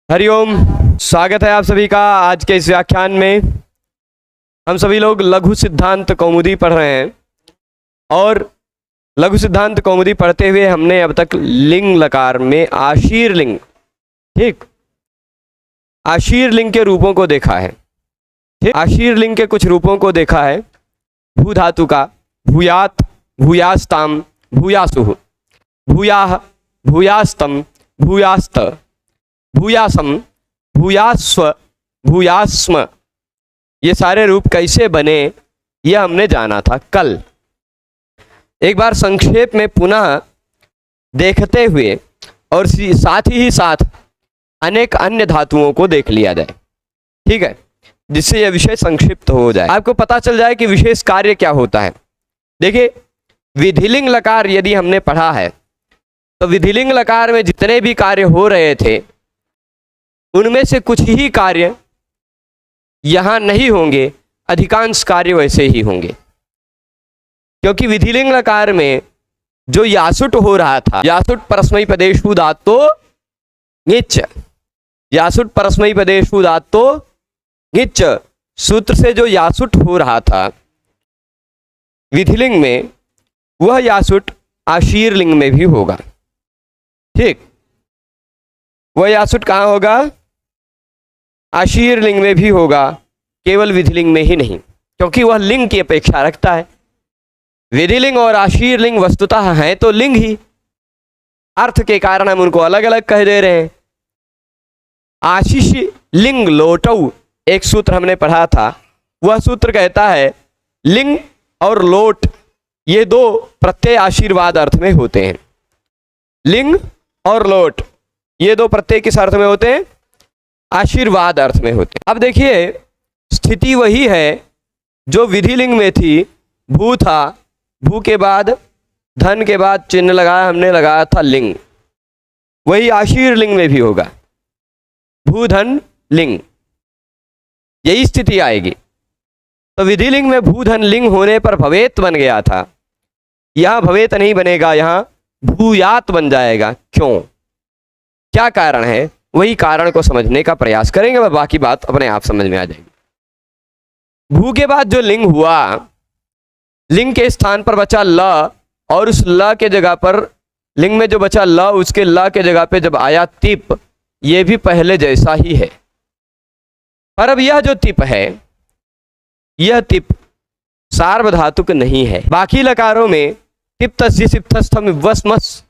हरिओम। स्वागत है आप सभी का आज के इस व्याख्यान में। हम सभी लोग लघु सिद्धांत कौमुदी पढ़ रहे हैं और लघु सिद्धांत कौमुदी पढ़ते हुए हमने अब तक लिंग लकार में आशीर लिंग, ठीक, आशीर लिंग के रूपों को देखा है। ठीक, आशीर लिंग के कुछ रूपों को देखा है। भू धातु का भूयात, भूयास्ताम, भूयासुः, भूयाः, भूयास्तम, भूयास्त, भूयासम, भूयास्व, भूयास्म, ये सारे रूप कैसे बने यह हमने जाना था कल। एक बार संक्षेप में पुनः देखते हुए और साथ ही साथ अनेक अन्य धातुओं को देख लिया जाए, ठीक है, जिससे यह विषय संक्षिप्त हो जाए, आपको पता चल जाए कि विशेष कार्य क्या होता है। देखिए, विधिलिंग लकार यदि हमने पढ़ा है तो विधिलिंग लकार में जितने भी कार्य हो रहे थे उनमें से कुछ ही कार्य यहाँ नहीं होंगे, अधिकांश कार्य वैसे ही होंगे, क्योंकि विधिलिंग लकार में जो यासुट हो रहा था, यासुट परस्मैपदेषु धातो ङिच्च, यासुट परस्मैपदेषु धातो ङिच्च सूत्र से जो यासुट हो रहा था विधिलिंग में, वह यासुट आशीर लिंग में भी होगा। ठीक, वह यासुट कहाँ होगा? आशीर लिंग में भी होगा, केवल विधिलिंग में ही नहीं, क्योंकि वह लिंग की अपेक्षा रखता है। विधिलिंग और आशीर लिंग वस्तुतः हैं तो लिंग ही, अर्थ के कारण हम उनको अलग अलग कह दे रहे हैं। आशीष लिंग लोटौ, एक सूत्र हमने पढ़ा था, वह सूत्र कहता है लिंग और लोट ये दो प्रत्यय आशीर्वाद अर्थ में होते हैं। लिंग और लोट ये दो प्रत्यय किस अर्थ में होते हैं? आशीर्वाद अर्थ में होते हैं। अब देखिए, स्थिति वही है जो विधिलिंग में थी। भू था, भू के बाद धन के बाद चिन्ह लगाया, हमने लगाया था लिंग, वही आशीर लिंग में भी होगा, भू धन लिंग, यही स्थिति आएगी। तो विधिलिंग में भू धन लिंग होने पर भवेत बन गया था, यहाँ भवेत नहीं बनेगा, यहाँ भूयात बन जाएगा। क्यों, क्या कारण है? वही कारण को समझने का प्रयास करेंगे, वह बाकी बात अपने आप समझ में आ जाएगी। भू के बाद जो लिंग हुआ, लिंग के स्थान पर बचा ल, और उस ल के जगह पर, लिंग में जो बचा ल, उसके ल के जगह पे जब आया तिप, ये भी पहले जैसा ही है। पर अब यह जो तिप है, यह तिप सार्वधातुक नहीं है। बाकी लकारों में टिप तस्जी सिप्तस्थम वस्मस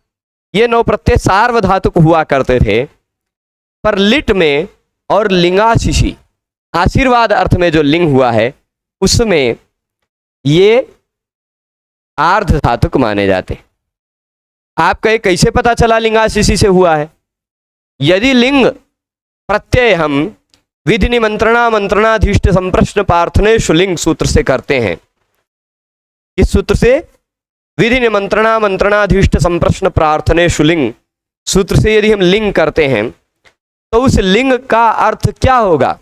ये नौ प्रत्यय सार्वधातुक हुआ करते थे, पर लिट में और लिंगाशिशी आशीर्वाद अर्थ में जो लिंग हुआ है उसमें ये आर्ध धातुक माने जाते। आप कहे कैसे पता चला लिंगाशिशी से हुआ है? यदि लिंग प्रत्यय हम विधि निमंत्रणा मंत्रणाधीष्ट संप्रश्न पार्थनेषु लिंग सूत्र से करते हैं, इस सूत्र से विधि निमंत्रणा मंत्रणाधीष्ट संप्रश्न प्रार्थनेषु लिंग सूत्र से यदि हम लिंग करते हैं तो उस लिंग का अर्थ क्या होगा?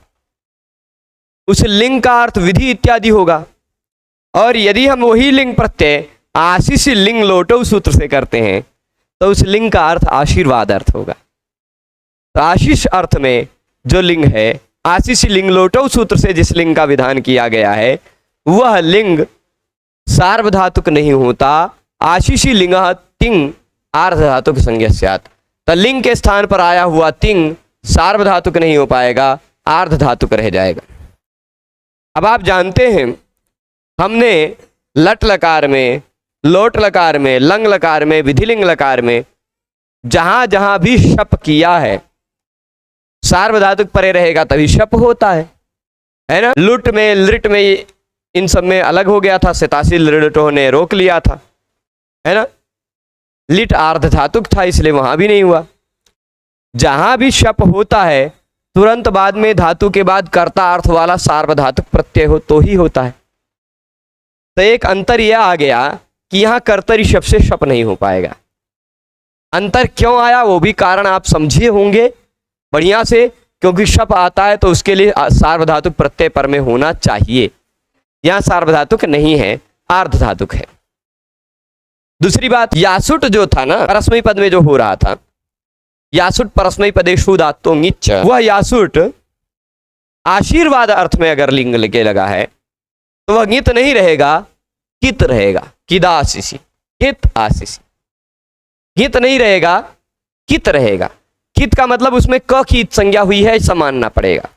उस लिंग का अर्थ विधि इत्यादि होगा। और यदि हम वही लिंग प्रत्यय आशीष लिंग लोटौ सूत्र से करते हैं तो उस लिंग का अर्थ आशीर्वाद अर्थ होगा। तो आशीष अर्थ में जो लिंग है, आशीष लिंग लोटौ सूत्र से जिस लिंग का विधान किया गया है, वह लिंग सार्वधातुक नहीं होता। आशीषी लिंग तिंग आर्धधातुक संज्ञा स्यात्। तो लिंग के स्थान पर आया हुआ तिंग सार्वधातुक नहीं हो पाएगा, आर्धधातुक रह जाएगा। अब आप जानते हैं, हमने लट लकार में, लोट लकार में, लंग लकार में, विधिलिंग लकार में जहां जहां भी शप किया है, सार्वधातुक परे रहेगा तभी शप होता है ना। लुट में, लिट में, इन सब में अलग हो गया था, सितासी लिटों ने रोक लिया था, है ना। लिट आर्धधातुक था इसलिए वहां भी नहीं हुआ। जहां भी शप होता है तुरंत बाद में धातु के बाद कर्ता अर्थ वाला सार्वधातुक प्रत्यय हो तो ही होता है। तो एक अंतर यह आ गया कि यहां कर्तरी शप से शप नहीं हो पाएगा। अंतर क्यों आया वो भी कारण आप समझिए होंगे बढ़िया से, क्योंकि शप आता है तो उसके लिए सार्वधातुक प्रत्यय पर में होना चाहिए। यहां सार्वधातुक नहीं है, आर्धधातुक है। दूसरी बात, यासुट जो था ना, परस्मै पद में जो हो रहा था, यासुट परस्मैपदेषु धातु ङिच्च, वह यासुट आशीर्वाद अर्थ में अगर लिंग लेके लगा है तो वह ङित नहीं रहेगा, कित रहेगा। किदाशिषि, कित आशिषि, ङित नहीं रहेगा, कित रहेगा। कित का मतलब उसमें क की संज्ञा हुई है, ऐसा मानना पड़ेगा।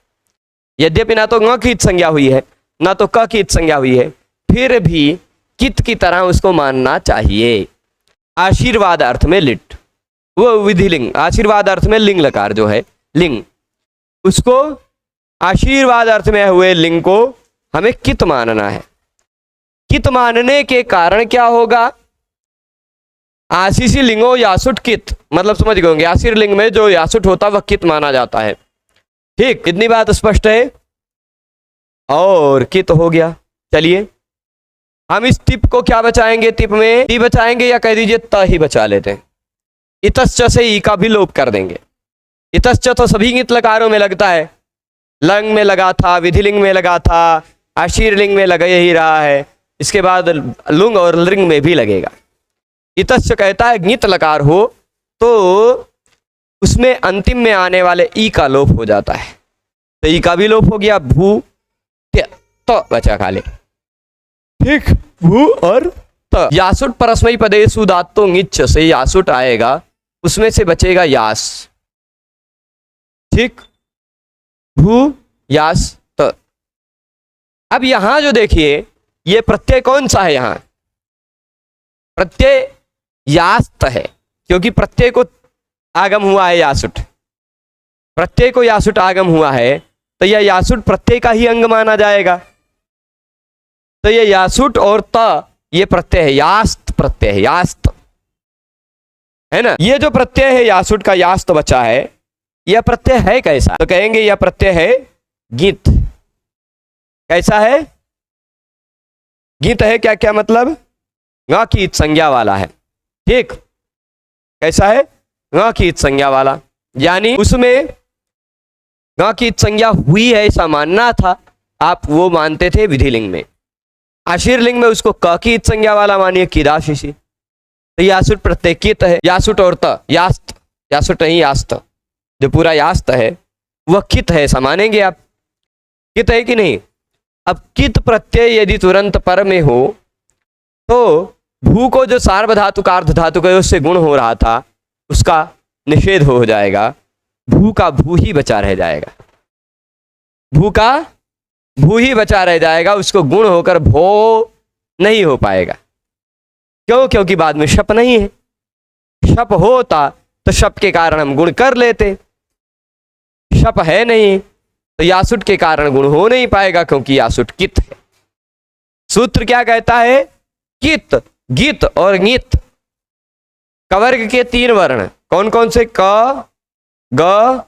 यद्यपि ना तो ङ की संज्ञा हुई है ना तो क की संज्ञा हुई है, फिर भी कित की तरह उसको मानना चाहिए। आशीर्वाद अर्थ में लिट, वो विधिलिंग, आशीर्वाद अर्थ में लिंग लकार जो है लिंग, उसको आशीर्वाद अर्थ में हुए लिंग को हमें कित मानना है। कित मानने के कारण क्या होगा? आशीषी लिंगो यासुट कित, मतलब समझ गए होंगे, आशीर लिंग में जो यासुट होता वह कित माना जाता है। ठीक, इतनी बात स्पष्ट है। और कित हो गया। चलिए हम इस टिप को क्या बचाएंगे? टिप में टी बचाएंगे या कह दीजिए त ही बचा लेते हैं। इतश्च से ई का भी लोप कर देंगे। इतश्च तो सभी ङित लकारों में लगता है, लंग में लगा था, विधिलिंग में लगा था, आशीर लिंग में लगा ही रहा है, इसके बाद लुंग और लिंग में भी लगेगा। इतश्च कहता है ङित लकार हो तो उसमें अंतिम में आने वाले ई का लोप हो जाता है, तो ई का भी लोप हो गया। भू तो बचा खाली। ठीक, भू और त। यासुट परस्मैपदेषु धातु ङिच्च से यासुट आएगा, उसमें से बचेगा यास। ठीक, भू यास त। अब यहां जो देखिए ये प्रत्यय कौन सा है? यहां प्रत्यय यास्त है, क्योंकि प्रत्यय को आगम हुआ है यासुट, प्रत्यय को यासुट आगम हुआ है, तो यह यासुट प्रत्यय का ही अंग माना जाएगा। तो यह यासुट और त ये प्रत्यय है, यास्त प्रत्यय है, यास्त है ना। ये जो प्रत्यय है यासुट का यास्त बचा है, यह प्रत्यय है कैसा? तो कहेंगे यह प्रत्यय है ङित। कैसा है? ङित है। क्या क्या मतलब? ङ की संज्ञा वाला है। ठीक, कैसा है? ङ की संज्ञा वाला, यानी उसमें ङ की संज्ञा हुई है ऐसा मानना था, आप वो मानते थे विधिलिंग में। आशीर लिंग में उसको क की संज्ञा वाला मानिए, किदाशिषि। तो यासुट प्रत्यय कित है। यासुट और त, यास्त, यासुट नहीं यास्त, जो पूरा यास्त है वह कित है ऐसा मानेंगे आप। कित है कि नहीं? अब कित प्रत्यय यदि तुरंत पर में हो तो भू को जो सार्वधातु का अर्ध धातु का उससे गुण हो रहा था उसका निषेध हो जाएगा, भू का भू ही बचा रह जाएगा, भू का भू ही बचा रह जाएगा, उसको गुण होकर भो नहीं हो पाएगा। क्यों? क्योंकि बाद में शप नहीं है। शप होता तो शप के कारण हम गुण कर लेते, शप है नहीं तो यासुट के कारण गुण हो नहीं पाएगा, क्योंकि यासुट कित है। सूत्र क्या कहता है? कित, गित और ङित। कवर्ग के 3 वर्ण कौन कौन से? क, ग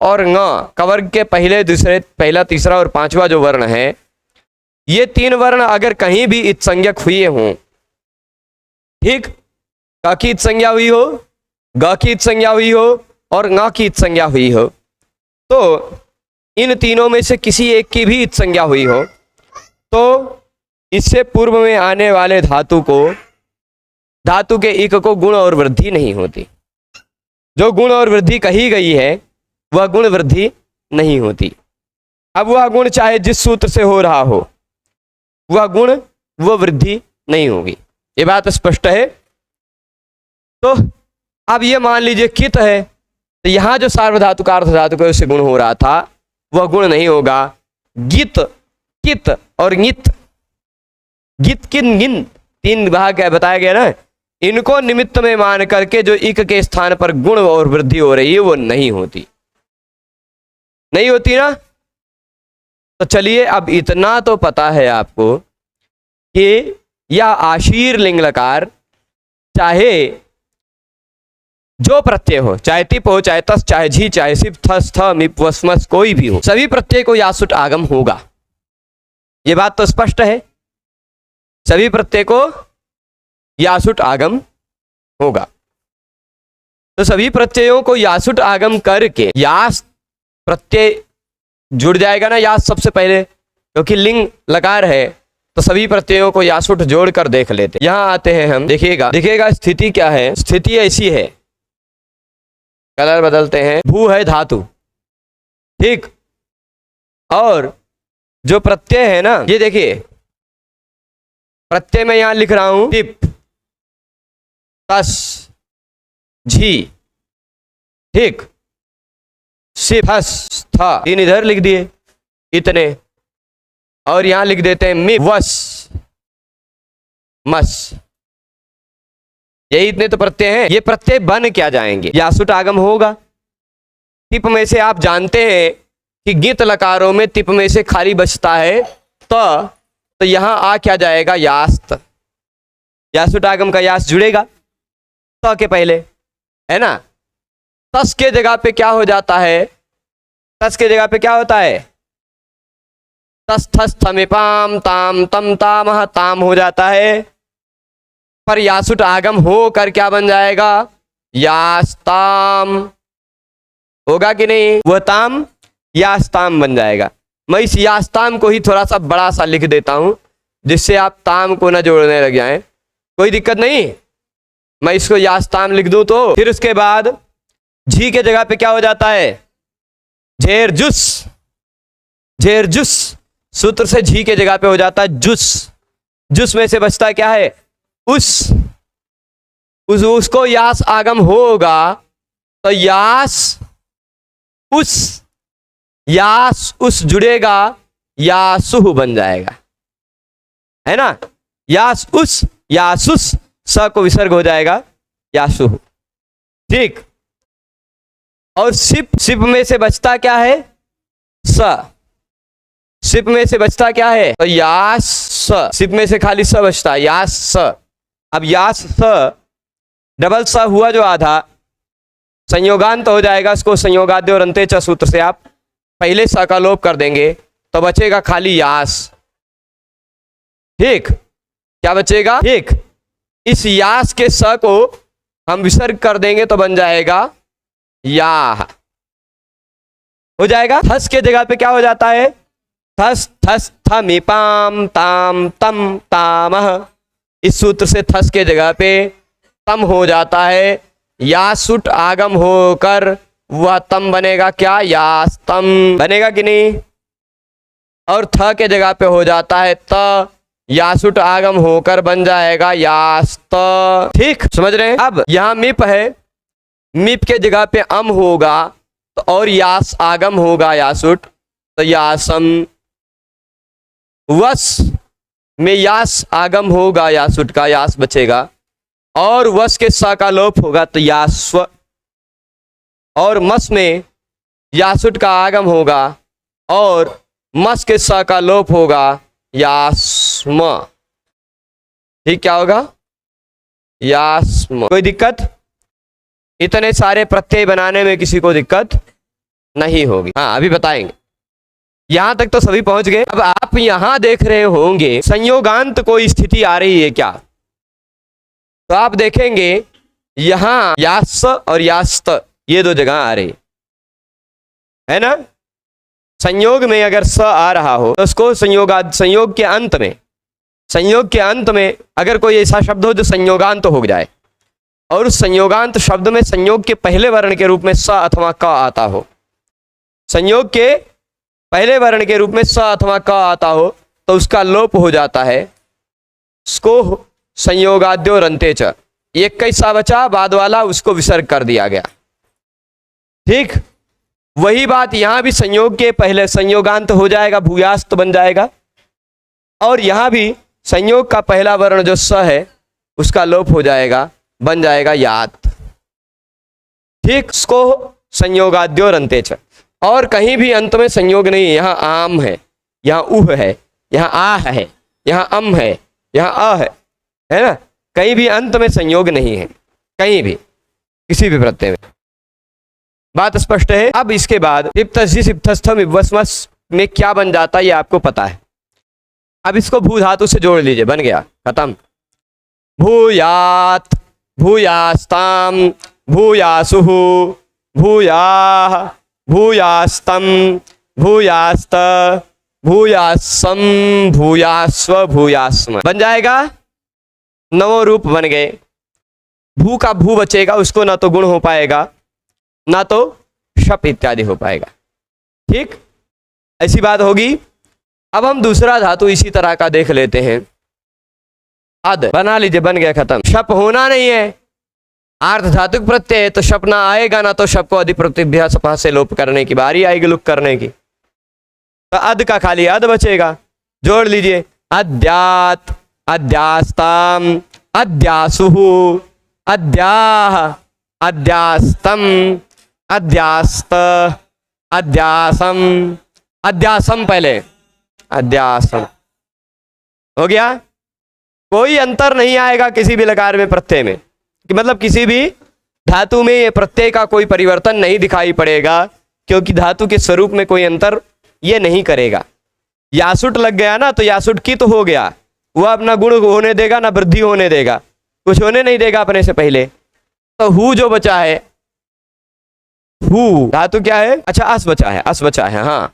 और ङ। कवर्ग के पहले, दूसरे, पहला, तीसरा और 5वां जो वर्ण है, ये 3 वर्ण अगर कहीं भी इत संज्ञक हुए हों, ठीक, क की इत संज्ञा हुई हो, ग की इत संज्ञा हुई हो और ङ की इत संज्ञा हुई हो, तो इन तीनों में से किसी एक की भी इत संज्ञा हुई हो तो इससे पूर्व में आने वाले धातु के इक को गुण और वृद्धि नहीं होती। जो गुण और वृद्धि कही गई है वह गुण वृद्धि नहीं होती। अब वह गुण चाहे जिस सूत्र से हो रहा हो, वह गुण वह वृद्धि नहीं होगी। ये बात स्पष्ट है। तो अब ये मान लीजिए कित है, तो यहां जो सार्वधातु का अर्ध धातु का उससे गुण हो रहा था वह गुण नहीं होगा। गित, कित और ङित, गित, किन, गिन 3 भाग है बताया गया ना, इनको निमित्त में मान करके जो इक के स्थान पर गुण और वृद्धि हो रही है वो नहीं होती, नहीं होती ना। तो चलिए अब इतना तो पता है आपको कि यह आशीर लिंग लकार चाहे जो प्रत्यय हो, चाहे तिप हो, चाहे तस, चाहे झी, चाहे सिप, थस, थ, मिप, वस्मस, कोई भी हो, सभी प्रत्यय को यासुट आगम होगा। ये बात तो स्पष्ट है, सभी प्रत्यय को यासुट आगम होगा। तो सभी प्रत्ययों को यासुट आगम करके यास प्रत्यय जुड़ जाएगा ना, यास सबसे पहले, क्योंकि लिंग लकार है तो सभी प्रत्ययों को यासुट जोड़कर देख लेते। यहां आते हैं हम, देखिएगा स्थिति क्या है। स्थिति ऐसी है, कलर बदलते हैं। भू है धातु, ठीक। और जो प्रत्यय है ना, ये देखिए प्रत्यय मैं यहां लिख रहा हूं टिप, तस, झी, ठीक, सिप, हस, था, तीन इधर लिख दिए इतने, और यहां लिख देते हैं मिप, वस, मस, यही इतने तो प्रत्यय हैं। ये प्रत्यय बन क्या जाएंगे? यासुट आगम होगा। टिप में से आप जानते हैं कि गित लकारों में टिप में से खाली बचता है तो यहां आ क्या जाएगा? यास्त। यासुट आगम का यास जुड़ेगा त के पहले, है ना। तस के जगह पे क्या हो जाता है? तस के जगह पे क्या होता है? तस थस थमेपाम ताम तम तामह, ताम हो जाता है। पर यासुट आगम होकर क्या बन जाएगा? यास्ताम होगा कि नहीं? वह ताम यास्ताम बन जाएगा। मैं इस यास्ताम को ही थोड़ा सा बड़ा सा लिख देता हूं जिससे आप ताम को ना जोड़ने लग जाएं, कोई दिक्कत नहीं। मैं इसको यास्ताम लिख दूं तो फिर उसके बाद झी के जगह पे क्या हो जाता है? झेर जुस। झेर जुस सूत्र से झी के जगह पे हो जाता है जुस। जुस में से बचता क्या है? उसको यास आगम होगा तो यास उस जुड़ेगा, यासुह बन जाएगा, है ना। यासुस, स को विसर्ग हो जाएगा, यासुह, ठीक। और सिप में से बचता क्या है? स। सिप में से बचता क्या है? तो यास स। सिप में से खाली स बचता है, यास स। अब यास स डबल स हुआ जो आधा, संयोगांत हो जाएगा। इसको संयोगाद्य और अंत्य च सूत्र से आप पहले स का लोप कर देंगे तो बचेगा खाली यास, ठीक। क्या बचेगा? ठीक। इस यास के स को हम विसर्ग कर देंगे तो बन जाएगा या, हो जाएगा। थस के जगह पे क्या हो जाता है? थस थस थमिपाम ताम तम तामह। इस सूत्र से थस के जगह पे तम हो जाता है। यासुट आगम होकर वह तम बनेगा क्या? यास्तम बनेगा कि नहीं? और थ के जगह पे हो जाता है त, यासुट आगम होकर बन जाएगा यास्त, ठीक। समझ रहे हैं? अब यहां मिप है, मिप के जगह पे अम होगा तो और यास आगम होगा यासुट, तो यासम। वस में यास आगम होगा यासुट का, यास बचेगा। और वस के स का लोप होगा तो यास्व। और मस में यासुट का आगम होगा और मस के स का लोप होगा, यास्म, ठीक। क्या होगा? यास्म। कोई दिक्कत? इतने सारे प्रत्यय बनाने में किसी को दिक्कत नहीं होगी। हाँ, अभी बताएंगे। यहां तक तो सभी पहुंच गए। अब आप यहां देख रहे होंगे संयोगांत कोई स्थिति आ रही है क्या? तो आप देखेंगे यहां यास और यास्त ये दो जगह आ रही है ना। संयोग में अगर स आ रहा हो तो उसको संयोग के अंत में अगर कोई ऐसा शब्द हो जो संयोगांत हो जाए और उस संयोगांत शब्द में संयोग के पहले वर्ण के रूप में स अथवा क आता हो, संयोग के पहले वर्ण के रूप में स अथवा क आता हो तो उसका लोप हो जाता है। उसको संयोगाद्यो रंते च, एक कैसा बचा बाद वाला उसको विसर्ग कर दिया गया, ठीक। वही बात यहां भी संयोग के पहले संयोगांत हो जाएगा, भूयास्त बन जाएगा। और यहां भी संयोग का पहला वर्ण जो स है उसका लोप हो जाएगा, बन जाएगा यात, ठीक। इसको संयोगाद्यो रंते च। और कहीं भी अंत में संयोग नहीं है। यहाँ आम है, यहाँ उह है, यहाँ आह है, यहाँ अम है, यहाँ अ है ना। कहीं भी अंत में संयोग नहीं है, कहीं भी किसी भी प्रत्यय में। बात स्पष्ट है। अब इसके बाद में क्या बन जाता है ये आपको पता है। अब इसको भू धातु से जोड़ लीजिए, बन गया, खत्म। भूयात, भूयास्ताम, भूयासुः, भूयाः, भूयास्तम, भूयास्त, भूयासम, भूयास्व, भूयास्म बन जाएगा। नवों रूप बन गए। भू का भू बचेगा, उसको ना तो गुण हो पाएगा ना तो शप इत्यादि हो पाएगा। ठीक, ऐसी बात होगी। अब हम दूसरा धातु इसी तरह का देख लेते हैं। अद, बना लीजिए, बन गया, खत्म। शप होना नहीं है, आर्ध धातुक प्रत्यय है, तो शप ना आएगा, ना तो शप को अधिप्रत्यय सपा से लोप करने की बारी आएगी, लुक करने की। तो अद का खाली अद बचेगा, जोड़ लीजिए। अद्यात, अद्यास्ताम, अद्यासुहु, अद्याह, अद्यास्तम, अद्यास्त, अद्यासम, अद्यासम, पहले अद्यासम हो गया। कोई अंतर नहीं आएगा किसी भी लकार में, प्रत्यय में, कि मतलब किसी भी धातु में ये प्रत्यय का कोई परिवर्तन नहीं दिखाई पड़ेगा, क्योंकि धातु के स्वरूप में कोई अंतर ये नहीं करेगा। यासुट लग गया ना, तो यासुट की तो हो गया, वह अपना गुण होने देगा, ना वृद्धि होने देगा, कुछ होने नहीं देगा अपने से पहले। तो हु जो बचा है, हु धातु क्या है, अच्छा अस बचा है, अस बचा है। हाँ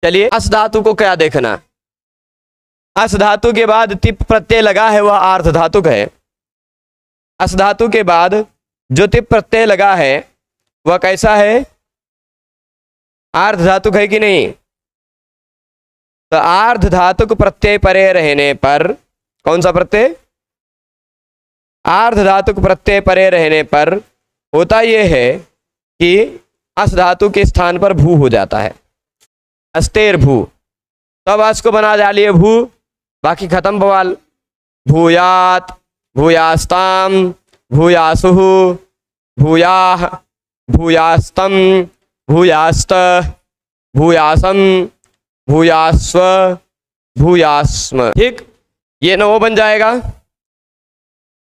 चलिए, अस धातु को क्या देखना, अस धातु के बाद तिप प्रत्यय लगा है, वह आर्ध धातुक है। अस धातु के बाद जो तिप प्रत्यय लगा है वह कैसा है, आर्ध धातुक है कि नहीं। तो आर्ध धातुक प्रत्यय परे रहने पर, कौन सा प्रत्यय, आर्ध धातुक प्रत्यय परे रहने पर होता यह है कि अस धातु के स्थान पर भू हो जाता है, अस्तेर भू। तब अस को बना डालिए भू, बाकी खत्म बवाल। भूयात, भूयास्ताम, भूयासुहु, भूयाह, भूयास्तम, भूयास्त, भूयासम, भूयास्व, भूयास्म। ठीक, ये न वो बन जाएगा।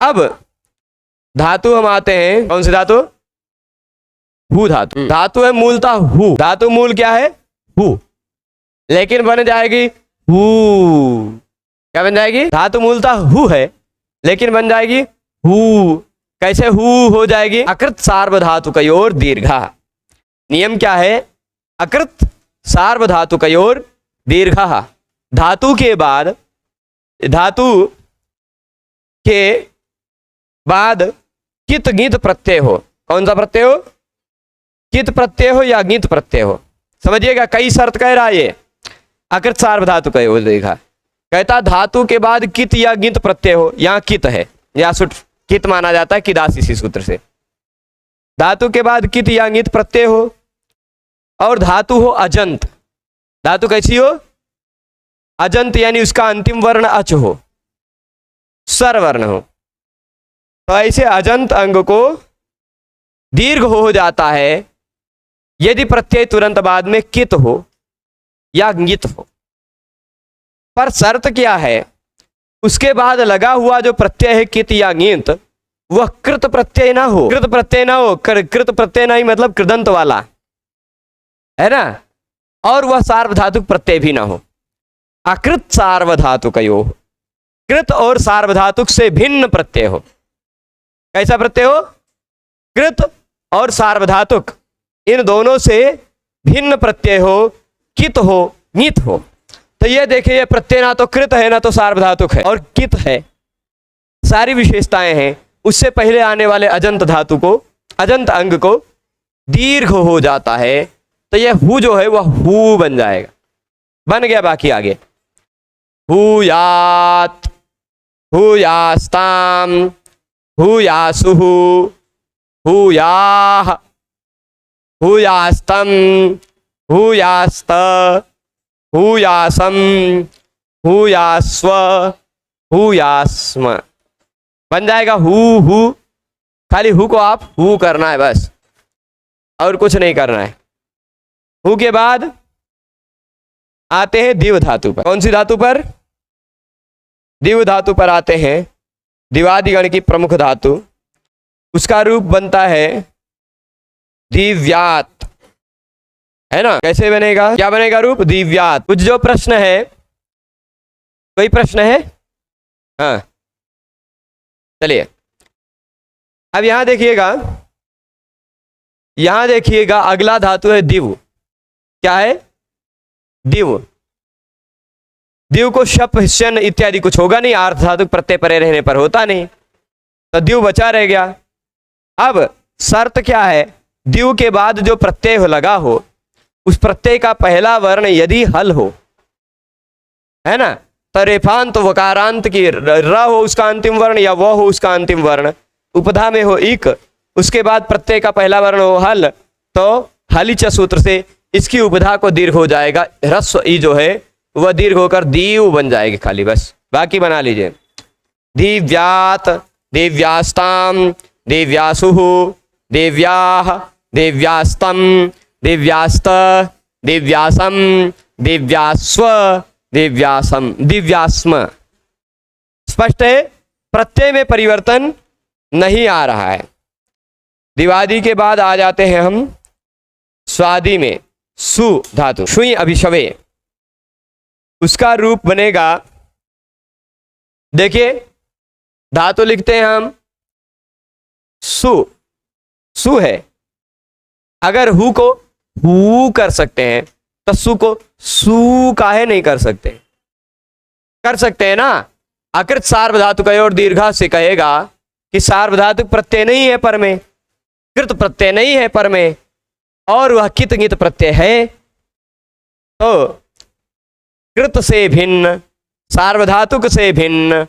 अब धातु हम आते हैं, कौन सी धातु, हु धातु। धातु है मूलतः हु, धातु मूल क्या है, हु, लेकिन बन जाएगी हु। क्या बन जाएगी, धातु मूलतः हु है, लेकिन बन जाएगी हु। कैसे हु हो जाएगी, अकृत सार्वधातुकयोर दीर्घा। नियम क्या है, अकृत सार्वधातुकयोर दीर्घा। धातु के बाद, धातु के बाद कित गित प्रत्यय हो। कौन सा प्रत्यय हो, कित प्रत्यय हो या गित प्रत्यय हो। समझिएगा, कई शर्त कह रहा है ये, अकृत सार्वधातुकयोर दीर्घा। कहता धातु के बाद कित या गित प्रत्यय हो, यहाँ कित है, या सुट कित माना जाता है किदास इसी सूत्र से। धातु के बाद कित या गित प्रत्यय हो, और धातु हो अजंत। धातु कैसी हो, अजंत, यानी उसका अंतिम वर्ण अच हो, स्वर वर्ण हो। तो ऐसे अजंत अंग को दीर्घ हो जाता है यदि प्रत्यय तुरंत बाद में कित हो या गित हो। पर शर्त क्या है, उसके बाद लगा हुआ जो प्रत्यय है कित या गित, वह कृत प्रत्यय ना हो। कृत प्रत्यय ना हो, कृत प्रत्यय नहीं मतलब कृदंत वाला है ना, और वह सार्वधातुक प्रत्यय भी ना हो। अकृत सार्वधातुकयो, कृत और सार्वधातुक से भिन्न प्रत्यय हो। कैसा प्रत्यय हो, कृत और सार्वधातुक, इन दोनों से भिन्न प्रत्यय हो, कित हो, गित हो। तो ये देखिए, ये प्रत्यय ना तो कृत है ना तो सार्वधातुक है, और कित है, सारी विशेषताएं हैं। उससे पहले आने वाले अजंत धातु को, अजंत अंग को दीर्घ हो जाता है, तो यह हु जो है वह हु बन जाएगा। बन गया, बाकी आगे हुयात, हुयास्ताम, हुयासुहु, हुयाह, हुयास्तम, हुयास्त, हुयासम, हुयास्व, हुयास्म। बन जाएगा हु। खाली हु को आप हु करना है बस, और कुछ नहीं करना है। हु के बाद आते हैं दिव धातु पर। कौन सी धातु पर, दिव धातु पर आते हैं। दिवादिगण की प्रमुख धातु, उसका रूप बनता है दिव्यात, है ना। कैसे बनेगा, क्या बनेगा रूप, दिव्यात। कुछ जो प्रश्न है, कोई प्रश्न है, हाँ चलिए। अब यहां देखिएगा, यहां देखिएगा अगला धातु है दिव। क्या है, दिव। दिव को शप, शन इत्यादि कुछ होगा नहीं, आर्ध धातुक प्रत्यय परे रहने पर होता नहीं, तो दिव बचा रह गया। अब शर्त क्या है, द्यू के बाद जो प्रत्यय लगा हो उस प्रत्यय का पहला वर्ण यदि हल हो, है ना, तो रेफांत वकारांत की र हो उसका अंतिम वर्ण या वो हो उसका अंतिम वर्ण, उपधा में हो इक, उसके बाद प्रत्यय का पहला वर्ण हो हल, तो हलिच सूत्र से इसकी उपधा को दीर्घ हो जाएगा, ह्रस्व ई जो है वह दीर्घ होकर दीव बन जाएगी खाली, बस बाकी बना लीजिए। दिव्यात, दिव्यास्ताम, दिव्यासुः, दिव्याः, दिव्यास्तम, दिव्यास्त, दिव्यासम, दिव्यास्व, दिव्यासम, दिव्यास्म। स्पष्ट है, प्रत्यय में परिवर्तन नहीं आ रहा है। दिवादी के बाद आ जाते हैं हम स्वादि में, सु धातु, शुई अभिशवे, उसका रूप बनेगा, देखिए धातु लिखते हैं हम सु, सु है, अगर हु को हु कर सकते हैं तो सु को सु काहे नहीं कर सकते, कर सकते हैं ना। अकृत सार्वधातुकयोर दीर्घा से कहेगा कि सार्वधातुक प्रत्यय नहीं है पर में, कृत प्रत्यय नहीं है पर में, और वह कित गित प्रत्यय है, तो कृत से भिन्न, सार्वधातुक से भिन्न,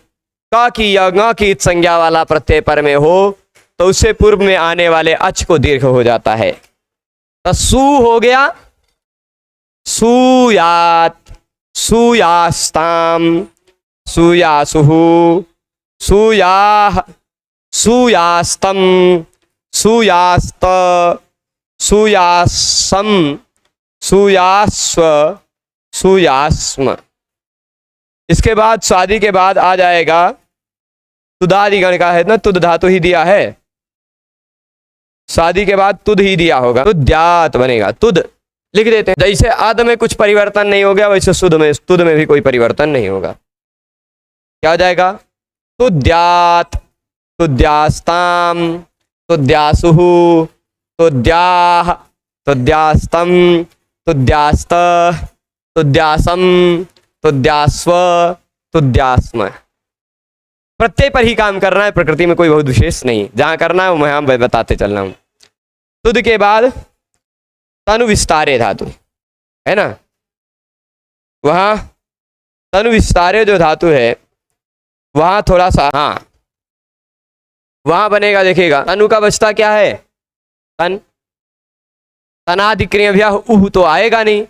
क की या ङ की संज्ञा वाला प्रत्यय पर में हो तो उससे पूर्व में आने वाले अच को दीर्घ हो जाता है। तो सु हो गया सुयात, सुयास्ताम, सुयासुः, सुयाः, सुयास्तम, सुयास्त, सुयासम, सुयास्व, सुयास्म। इसके बाद स्वादि के बाद आ जाएगा तुदादिगण का है ना, तुद धातु ही दिया है, स्वादि के बाद तुद ही दिया होगा, तुद्यात बनेगा, तुद लिख देते हैं। जैसे आद में कुछ परिवर्तन नहीं हो गया वैसे सुद में, तुद में भी कोई परिवर्तन नहीं होगा। क्या हो जाएगा, तुद्यात, तुद्यास्ताम, तुद्यासुः, तुद्याः, तुद्यास्तम, तुद्यास्त, तुद्यासम, तुद्यास्व, तुद्यास्म। प्रत्यय पर ही काम करना है, प्रकृति में कोई बहुत विशेष नहीं, जहां करना है वो मैं हम बताते चल रहा हूं। तुद के बाद तनु विस्तारे धातु है ना, वहां तनु विस्तारे जो धातु है वहां थोड़ा सा, हाँ वहां बनेगा, देखिएगा तनु का बचता क्या है, तन, तनादि क्रियभ्यः उह तो आएगा नहीं,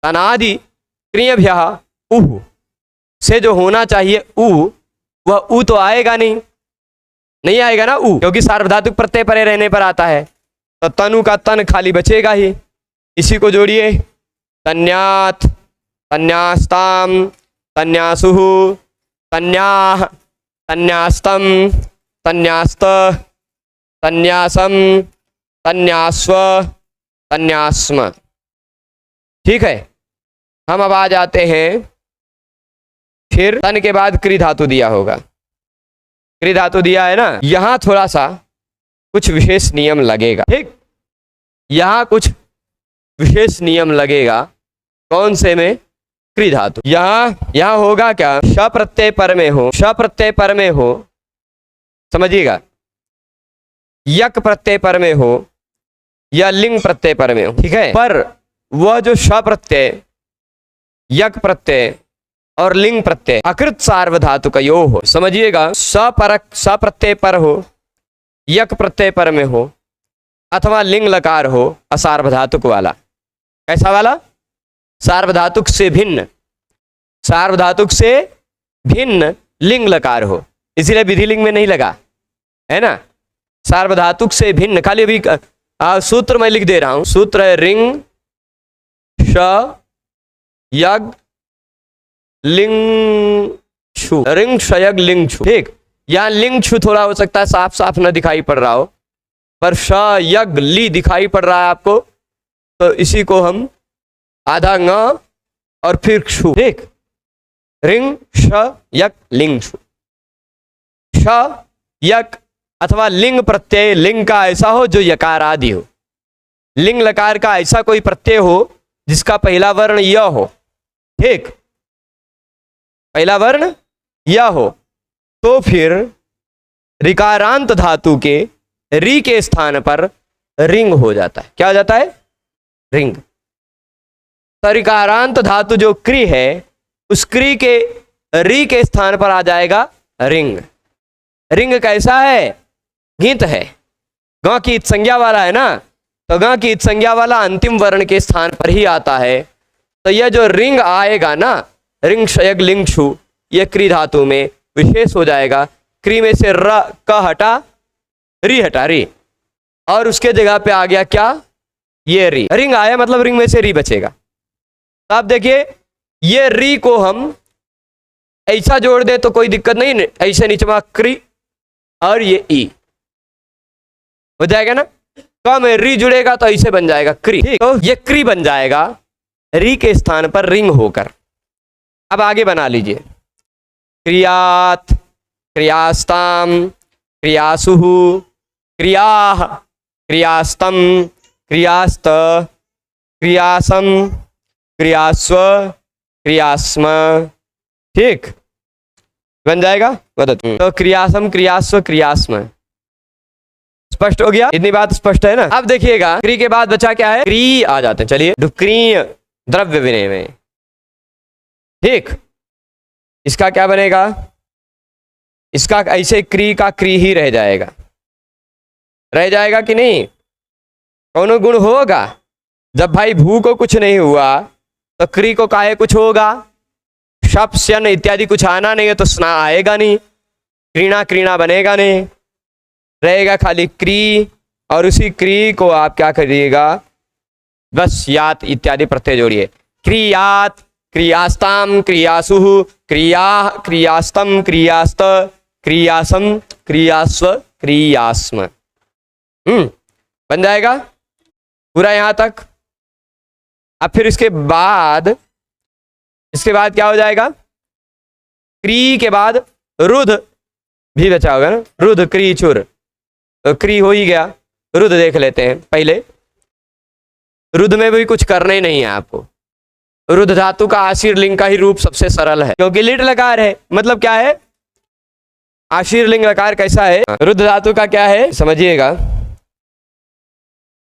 तनादि क्रियभ्यः उह से जो होना चाहिए उ, वह उ तो आएगा नहीं, नहीं आएगा ना उ, क्योंकि सार्वधातुक प्रत्यय परे रहने पर आता है, तो तनु का तन खाली बचेगा ही। इसी को जोड़िए, तन्यात, तन्यास्ताम, तन्यासुः, तन्याः, तन्यास्तम, तन्यास्त, तन्यासम, तन्यास्व, तन्यास्म। ठीक है, हम अब आ जाते हैं, फिर तन के बाद क्रि धातु दिया होगा, क्रि धातु दिया है ना, यहां थोड़ा सा कुछ विशेष नियम लगेगा। ठीक, यहां कुछ विशेष नियम लगेगा, कौन से में, क्रि धातु। यहां होगा क्या, श प्रत्यय पर में हो, श प्रत्यय पर में हो, समझिएगा, यक प्रत्यय पर में हो या लिंग प्रत्यय पर में हो, ठीक है, पर वह जो श प्रत्यय, यक प्रत्यय और लिंग प्रत्यय अकृत सार्वधातुकयो हो, समझिएगा, स प्रत्यय पर हो, यक प्रत्यय पर में हो, अथवा लिंग लकार हो असार्वधातुक वाला। कैसा वाला, सार्वधातुक से भिन्न, सार्वधातुक से भिन्न लिंग लकार हो, इसीलिए विधिलिंग में नहीं लगा है ना, सार्वधातुक से भिन्न, खाली अभी सूत्र मैं लिख दे रहा हूं, सूत्र है रिंग श यग लिंग छु, रिंग शयग लिंग छु। ठीक, यहां लिंग छु थोड़ा हो सकता है साफ साफ न दिखाई पड़ रहा हो, पर श यग ली दिखाई पड़ रहा है आपको, तो इसी को हम आधा ङ और फिर छु, ठीक, रिंग श यक लिंग छु। श यक अथवा लिंग प्रत्यय, लिंग का ऐसा हो जो यकार आदि हो, लिंग लकार का ऐसा कोई प्रत्यय हो जिसका पहला वर्ण य हो, ठीक, पहला वर्ण य हो, तो फिर ऋकारांत धातु के री के स्थान पर रिंग हो जाता है। क्या हो जाता है? रिंग। तरिकारांत धातु जो क्री है, उस क्री के री के स्थान पर आ जाएगा रिंग। रिंग कैसा है? गीत है, ग की इत संज्ञा वाला है ना, तो ग की इत संज्ञा वाला अंतिम वर्ण के स्थान पर ही आता है। तो यह जो रिंग आएगा ना, रिंग शयग लिंग छु, यह क्री धातु में विशेष हो जाएगा। क्री में से र क हटा, री हटा, री, और उसके जगह पे आ गया क्या? ये री। रिंग आया मतलब रिंग में से री बचेगा। तो आप देखिए, ये री को हम ऐसा जोड़ दे तो कोई दिक्कत नहीं, ऐसे नीचे क्री और ये ई हो जाएगा ना। क में री जुड़ेगा तो ऐसे बन जाएगा क्री। तो ये क्री बन जाएगा री के स्थान पर रिंग होकर। अब आगे बना लीजिए, क्रियात, क्रियास्ताम, क्रियासुहु, क्रियाः, क्रियास्तम, क्रियास्त, क्रियासम, क्रियास्व, क्रियास्म। ठीक बन जाएगा। तो क्रियासम, क्रियास्व, क्रियास्म। स्पष्ट हो गया? इतनी बात स्पष्ट है ना। अब देखिएगा, क्री के बाद बचा क्या है? क्री आ जाते हैं। चलिए, डुक्रीय द्रव्य विनय में, ठीक, इसका क्या बनेगा? इसका ऐसे क्री का क्री ही रह जाएगा। रह जाएगा कि नहीं? कौन गुण होगा? जब भाई भू को कुछ नहीं हुआ तो क्री को काहे कुछ होगा? शप, शन इत्यादि कुछ आना नहीं है तो स्ना आएगा नहीं, क्रीणा क्रीणा बनेगा नहीं, रहेगा खाली क्री। और उसी क्री को आप क्या करिएगा? बस यात इत्यादि प्रत्यय जोड़िए। क्रियात, क्रियास्ताम, क्रियासुहु, क्रिया, क्रियास्तम, क्रियास्त, क्रियासम, क्रियास्व, क्रियास्म। बन जाएगा पूरा यहां तक। अब फिर इसके बाद क्या हो जाएगा? क्री के बाद रुध भी बचा होगा ना, रुध, क्री, चुर। तो क्री हो ही गया, रुध देख लेते हैं पहले। रुध में भी कुछ करना ही नहीं है आपको। रुध धातु का आशीर लिंग का ही रूप सबसे सरल है, क्योंकि लिट लकार है। मतलब क्या है? आशीर लिंग लकार कैसा है? रुद्ध धातु का क्या है समझिएगा।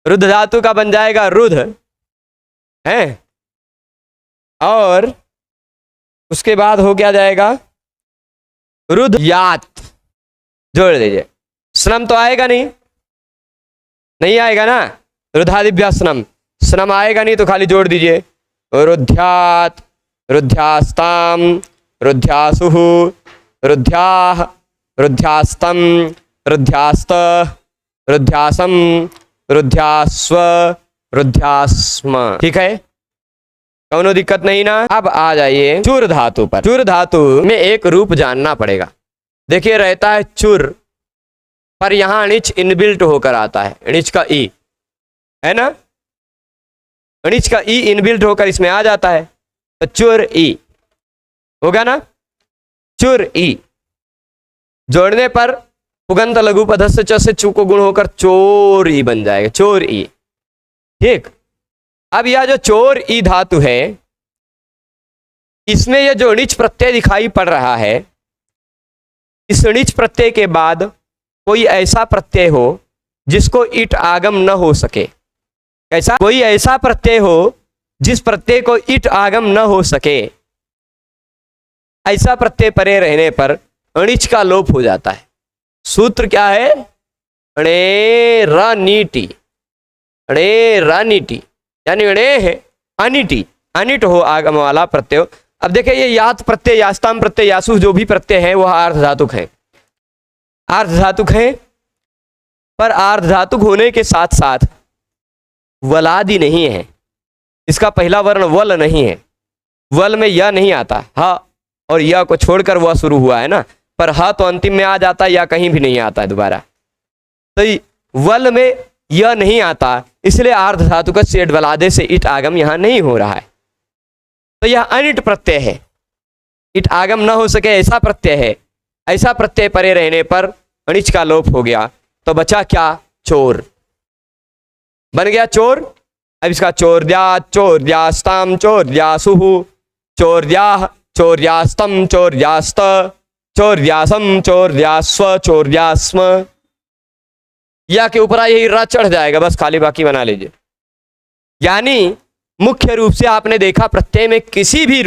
रुद्ध धातु का बन जाएगा रुध है, और उसके बाद हो क्या जाएगा? रुध यात। जोड़ दीजिए। स्नम तो आएगा नहीं, नहीं आएगा ना, रुधादिभ्या स्नम, स्नम आएगा नहीं तो खाली जोड़ दीजिए। रुध्यात, रुध्यास्ताम, रुध्यासुहु, रुध्याः, रुध्यास्तम, रुध्यास्त, रुध्यासम, रुध्यास्व, रुध्यास्म। ठीक है, कौनो दिक्कत नहीं ना। अब आ जाइए चुर धातु पर। चुर धातु में एक रूप जानना पड़ेगा। देखिए, रहता है चुर, पर यहां अणिच इनबिल्ट होकर आता है। अणिच का ई है ना, अणिच का ई इनबिल्ट होकर इसमें आ जाता है, तो चुर ई होगा ना। चुर ई जोड़ने पर पुगंत लघु पदस्य च से चू को गुण होकर चोर ई बन जाएगा, चोर ई। ठीक, अब यह जो चोर ई धातु है, इसमें यह जो णिच प्रत्यय दिखाई पड़ रहा है, इस णिच प्रत्यय के बाद कोई ऐसा प्रत्यय हो जिसको इट आगम न हो सके। कैसा? कोई ऐसा प्रत्यय हो जिस प्रत्यय को इट आगम न हो सके, ऐसा प्रत्यय परे रहने पर अणिच का लोप हो जाता है। सूत्र क्या है? अणे रणीटी, अणे रणीटी, यानी अणे है अनिटी, अनिट हो आगम वाला प्रत्यय। अब देखिए, ये यात प्रत्यय, यास्ताम प्रत्यय, यासु जो भी प्रत्यय है वह आर्ध धातुक है। आर्ध धातुक है, पर आर्ध धातुक होने के साथ साथ वलादि नहीं है। इसका पहला वर्ण वल नहीं है। वल में यह नहीं आता, हा और यह को छोड़कर वह शुरू हुआ है ना, पर हा तो अंतिम में आ जाता है या कहीं भी नहीं आता है दोबारा। तो वल में यह नहीं आता, इसलिए आर्ध धातु का सेठ वलादे से इट आगम यहां नहीं हो रहा है। तो यह अनिट प्रत्यय है, इट आगम न हो सके ऐसा प्रत्यय है। ऐसा प्रत्यय परे रहने पर अणिच का लोप हो गया, तो बचा क्या? चोर बन गया चोर। अब इसका चोर्या, चोर्यास्ताम, चोर्यासुहु, चोर्याः, चोर्यास्तम, चोर्यास्त, चोर्यासम, चोर्यास्व, चोर्यास्म। या के ऊपर यही र चढ़ जाएगा, बस खाली बाकी बना लीजिए। यानी मुख्य रूप से आपने देखा प्रत्यय में किसी भी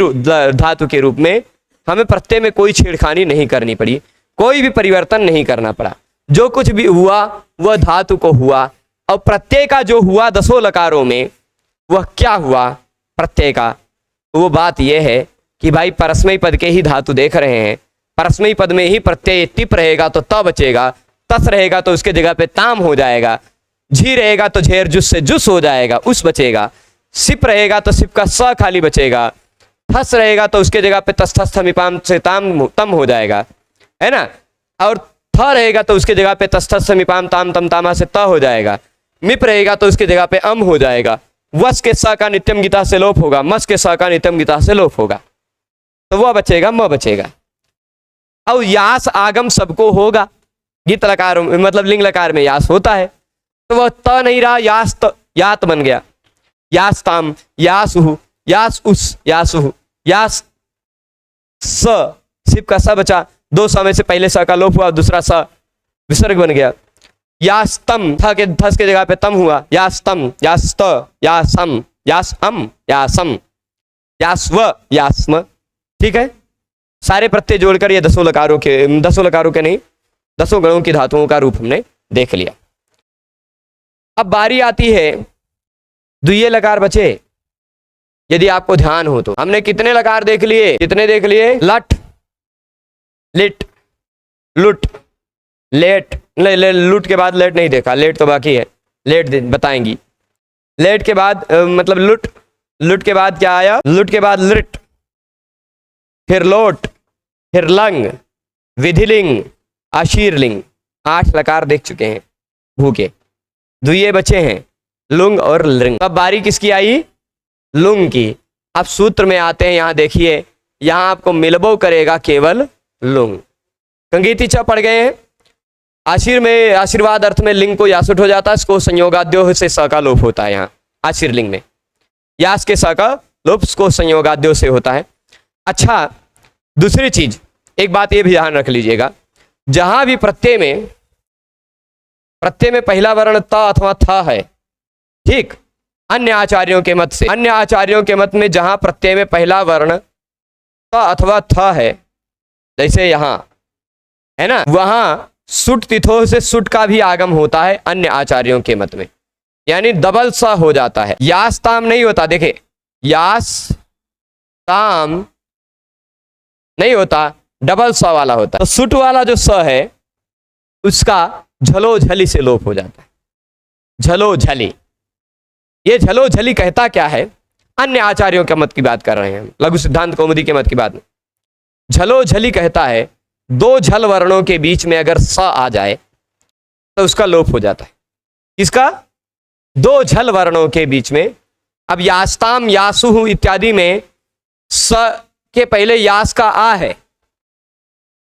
धातु के रूप में हमें प्रत्यय में कोई छेड़खानी नहीं करनी पड़ी, कोई भी परिवर्तन नहीं करना पड़ा। जो कुछ भी हुआ वह धातु को हुआ। और प्रत्यय का जो हुआ दसों लकारों में वह क्या हुआ प्रत्यय का, वो बात यह है कि भाई परस्मयी पद के ही धातु देख रहे हैं। परस्मयी पद में ही प्रत्यय टिप रहेगा तो त बचेगा, तस रहेगा तो उसके जगह पे ताम हो जाएगा, झी रहेगा तो झेर जुस से जुस हो जाएगा, उस बचेगा। सिप रहेगा तो सिप का स खाली बचेगा। थस रहेगा तो उसके जगह पे तस थस थमिपाम से ताम तम हो जाएगा, है ना। और थ रहेगा तो उसके जगह पे तस थस थमिपाम ताम तम तामा से त हो जाएगा। मिप रहेगा तो उसके जगह पे अम हो जाएगा। वस के स का नित्यम गीता से लोप होगा, मस के स का नित्यम गीता से लोप होगा, तो वह बचेगा म बचेगा। और यास आगम सबको होगा। गीत लकार मतलब लिंग लकार में यास होता है, तो वह त नहीं रहा, यास त यात बन गया। यास ताम, यास उहु, यास उस, यास उहु, यास स, सिप का स बचा। दो स में से पहले स का लोप हुआ, दूसरा स विसर्ग बन गया। यास तम, थस के जगह पे तम हुआ। यास तम, यास त, यासम, यास अम, यासम, यास्व, यास्म। ठीक है, सारे प्रत्यय जोड़कर ये दसों लकारों के नहीं, दसों गणों की धातुओं का रूप हमने देख लिया। अब बारी आती है द्वितीय लकार बचे। यदि आपको ध्यान हो तो हमने कितने लकार देख लिए, कितने देख लिए? लट, लिट, लुट, लेट, लुट के बाद लेट नहीं देखा, लेट तो बाकी है, लेट बताएंगी। लेट के बाद मतलब लुट, लुट के बाद क्या आया? लुट के बाद लिट, फिर लोट, फिर लंग, विधिलिंग, आशीरलिंग। 8 लकार देख चुके हैं भूखे। द्वितीय बचे हैं लुंग और लिंग। अब बारी किसकी आई? लुंग की। अब सूत्र में आते हैं, यहां देखिए, यहां आपको मिलबो करेगा केवल लुंग। कंगीति च पड़ गए हैं। आशीर में आशीर्वाद अर्थ में लिंग को यासुट हो जाता है, इसको संयोगाद्यो से स का लोप होता है। यहाँ आशीर्लिंग में यास के स का लोप को संयोगाद्यो से होता है। अच्छा, दूसरी चीज, एक बात ये भी ध्यान रख लीजिएगा, जहां भी प्रत्यय में पहला वर्ण त अथवा थ है, ठीक, अन्य आचार्यों के मत से, अन्य आचार्यों के मत में जहां प्रत्यय में पहला वर्ण त अथवा थ है, जैसे यहां है ना, वहां सुट तिथो से सुट का भी आगम होता है अन्य आचार्यों के मत में, यानी डबल स हो जाता है। यास ताम नहीं होता, देखे, यास ताम नहीं होता, डबल स वाला होता है। तो सुट वाला जो स है उसका झलो झली से लोप हो जाता है। झलो झली, ये झलो झली कहता क्या है? अन्य आचार्यों के मत की बात कर रहे हैं, लघु सिद्धांत कौमुदी के मत की बात नहीं। झलो झली कहता है दो झल वर्णों के बीच में अगर स आ जाए तो उसका लोप हो जाता है। किसका? दो झल वर्णों के बीच में। अब यास्ताम, यासुहु इत्यादि में स के पहले यास का आ है,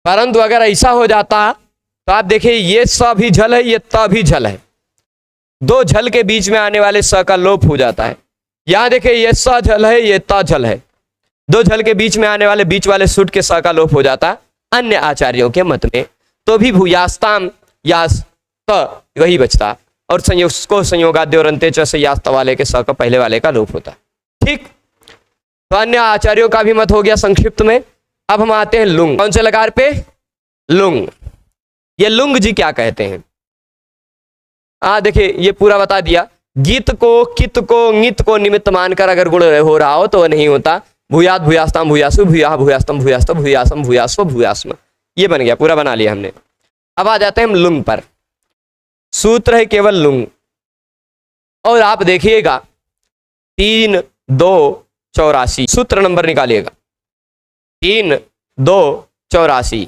परंतु अगर ऐसा हो जाता तो आप देखिए ये स भी झल है, ये त भी झल है, दो झल के बीच में आने वाले स का लोप हो जाता है। यहां देखिए ये स झल है, ये त झल है, दो झल के बीच में आने वाले बीच वाले सुट के स का लोप हो जाता है अन्य आचार्यों के मत में। तो भी भूयास्ताम यास त वही बचता, और को संयोगाद्योरंते च से यास्त वाले के स का पहले वाले का लोप होता। ठीक, तो अन्य आचार्यों का भी मत हो गया संक्षिप्त में। अब हम आते हैं लुंग। कौन से लकार पे? लुंग। ये लुंग जी क्या कहते हैं? देखिए ये पूरा बता दिया। गीत को, कित को, ङित को निमित्त मानकर अगर गुण हो रहा हो तो वह नहीं होता। भूयात, भूयास्ताम, भूयासु, भूया, भूयास्तम, भूयास्त, भूयासम, भूयास्व, भूयास्म, ये बन गया, पूरा बना लिया हमने। अब आ जाते हैं हम लुंग पर। सूत्र है केवल लुंग, और आप देखिएगा 3 2 84 सूत्र नंबर निकालिएगा। 3 2 84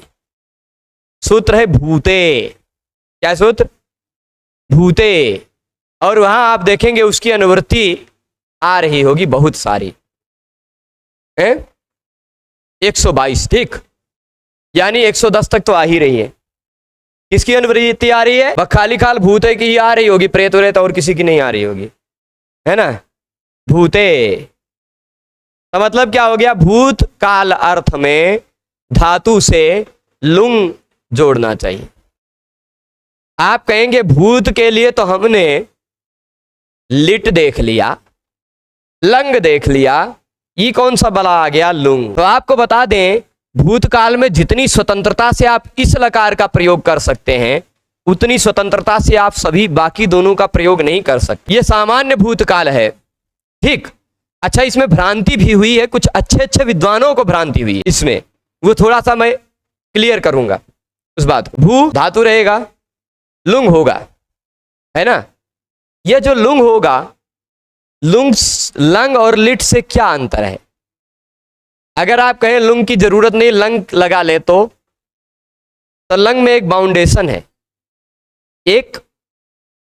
सूत्र है भूते। क्या सूत्र? भूते। और वहां आप देखेंगे उसकी अनुवृत्ति आ रही होगी बहुत सारी, 122, ठीक, यानी 110 तक तो आ ही रही है। किसकी अनुवृत्ति आ रही है? खाली खाल भूते की ही आ रही होगी, प्रेत व्रेत और किसी की नहीं आ रही होगी, है ना। भूते तो मतलब क्या हो गया? भूत काल अर्थ में धातु से लुंग जोड़ना चाहिए। आप कहेंगे भूत के लिए तो हमने लिट देख लिया, लंग देख लिया, ये कौन सा बला आ गया लुंग। तो आपको बता दें, भूतकाल में जितनी स्वतंत्रता से आप इस लकार का प्रयोग कर सकते हैं, उतनी स्वतंत्रता से आप सभी बाकी दोनों का प्रयोग नहीं कर सकते। ये सामान्य भूतकाल है, ठीक। अच्छा, इसमें भ्रांति भी हुई है, कुछ अच्छे अच्छे विद्वानों को भ्रांति हुई है इसमें, वो थोड़ा सा मैं क्लियर करूंगा उस बात। भू धातु रहेगा, लुंग होगा, है ना। यह जो लुंग होगा, लुंग लंग और लिट से क्या अंतर है? अगर आप कहें लुंग की जरूरत नहीं, लंग लगा ले तो लंग में एक बाउंडेशन है, एक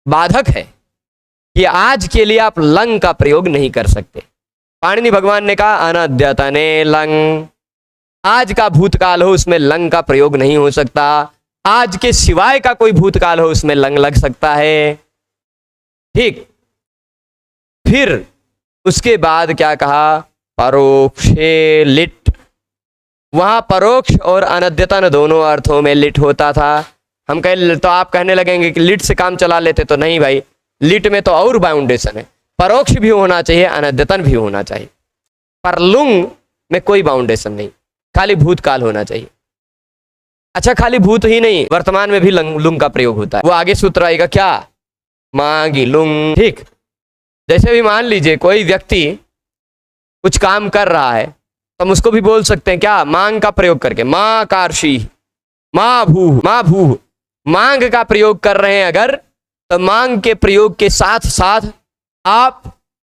बाधक है कि आज के लिए आप लंग का प्रयोग नहीं कर सकते। पाणिनि भगवान ने कहा अनद्यतने लंग, आज का भूतकाल हो उसमें लंग का प्रयोग नहीं हो सकता, आज के सिवाय का कोई भूतकाल हो उसमें लंग लग सकता है, ठीक। फिर उसके बाद क्या कहा? परोक्षे लिट। वहां परोक्ष और अनद्यतन दोनों अर्थों में लिट होता था। हम कहे तो आप कहने लगेंगे कि लिट से काम चला लेते, तो नहीं भाई, लिट में तो और बाउंडेशन है, परोक्ष भी होना चाहिए, अनद्यतन भी होना चाहिए, पर लुंग में कोई बाउंडेशन नहीं, खाली भूतकाल होना चाहिए। अच्छा, खाली भूत ही नहीं, वर्तमान में भी लुंग का प्रयोग होता है। वो आगे सूत्र आएगा क्या? मांगी लुंग, ठीक। जैसे भी मान लीजिए कोई व्यक्ति कुछ काम कर रहा है, तो हम उसको भी बोल सकते हैं क्या? मांग का प्रयोग करके, माँ कार्षी, माँ भू, मांग का प्रयोग कर रहे हैं अगर, तो मांग के प्रयोग के साथ साथ आप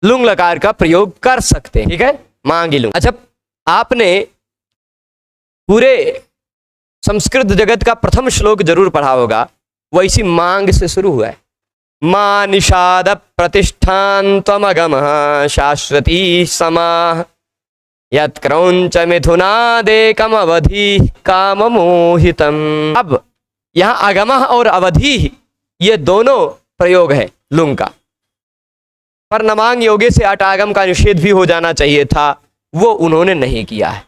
लुंग लकार का प्रयोग कर सकते हैं, ठीक है। मांगी लुंग। अच्छा, आपने पूरे संस्कृत जगत का प्रथम श्लोक जरूर पढ़ा होगा, वो इसी मांग से शुरू हुआ है। मां निषाद प्रतिष्ठान त्वमगमः शाश्वती समाः यत् क्रौंच मिथुनादेकम अवधि काम मोहितम। अब यहां अगमः और अवधि, ये दोनों प्रयोग है लुंग का, पर नमांग योगे से अटागम का निषेध भी हो जाना चाहिए था, वो उन्होंने नहीं किया है,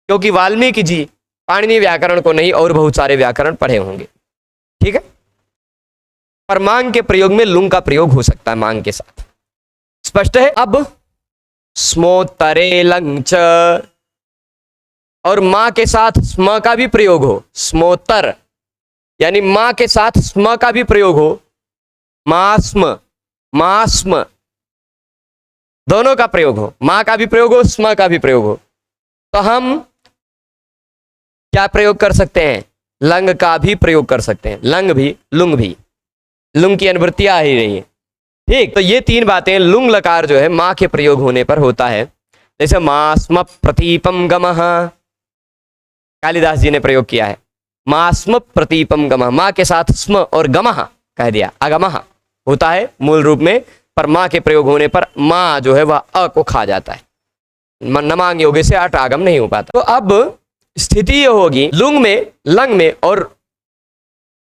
क्योंकि वाल्मीकि जी पाणिनि व्याकरण को नहीं और बहुत सारे व्याकरण पढ़े होंगे, ठीक है। पर मांग के प्रयोग में लुंग का प्रयोग हो सकता है, मांग के साथ, स्पष्ट है। अब स्मोत्तरे लंग च, और मां के साथ स्म का भी प्रयोग हो, स्मोत्तर यानी मां के साथ स्म का भी प्रयोग हो, मास्म, मास्म दोनों का प्रयोग हो, मां का भी प्रयोग हो, स्म का भी प्रयोग हो, तो हम क्या प्रयोग कर सकते हैं? लंग का भी प्रयोग कर सकते हैं, लंग भी लुंग भी, लुंग की अनुवृत्ति आ ही नहीं है, ठीक। तो ये तीन बातें लुंग लकार जो है मां के प्रयोग होने पर होता है। जैसे मास्म प्रतीपम गमः, कालिदास जी ने प्रयोग किया है, मास्म प्रतीपम गमः, मां के साथ स्म और गमः कह दिया, अगमः होता है मूल रूप में, पर मां के प्रयोग होने पर मां जो है वह अ को खा जाता है, नमांग योगे से अट आगम नहीं हो पाता। तो अब स्थिति ये होगी, लुंग में, लंग में और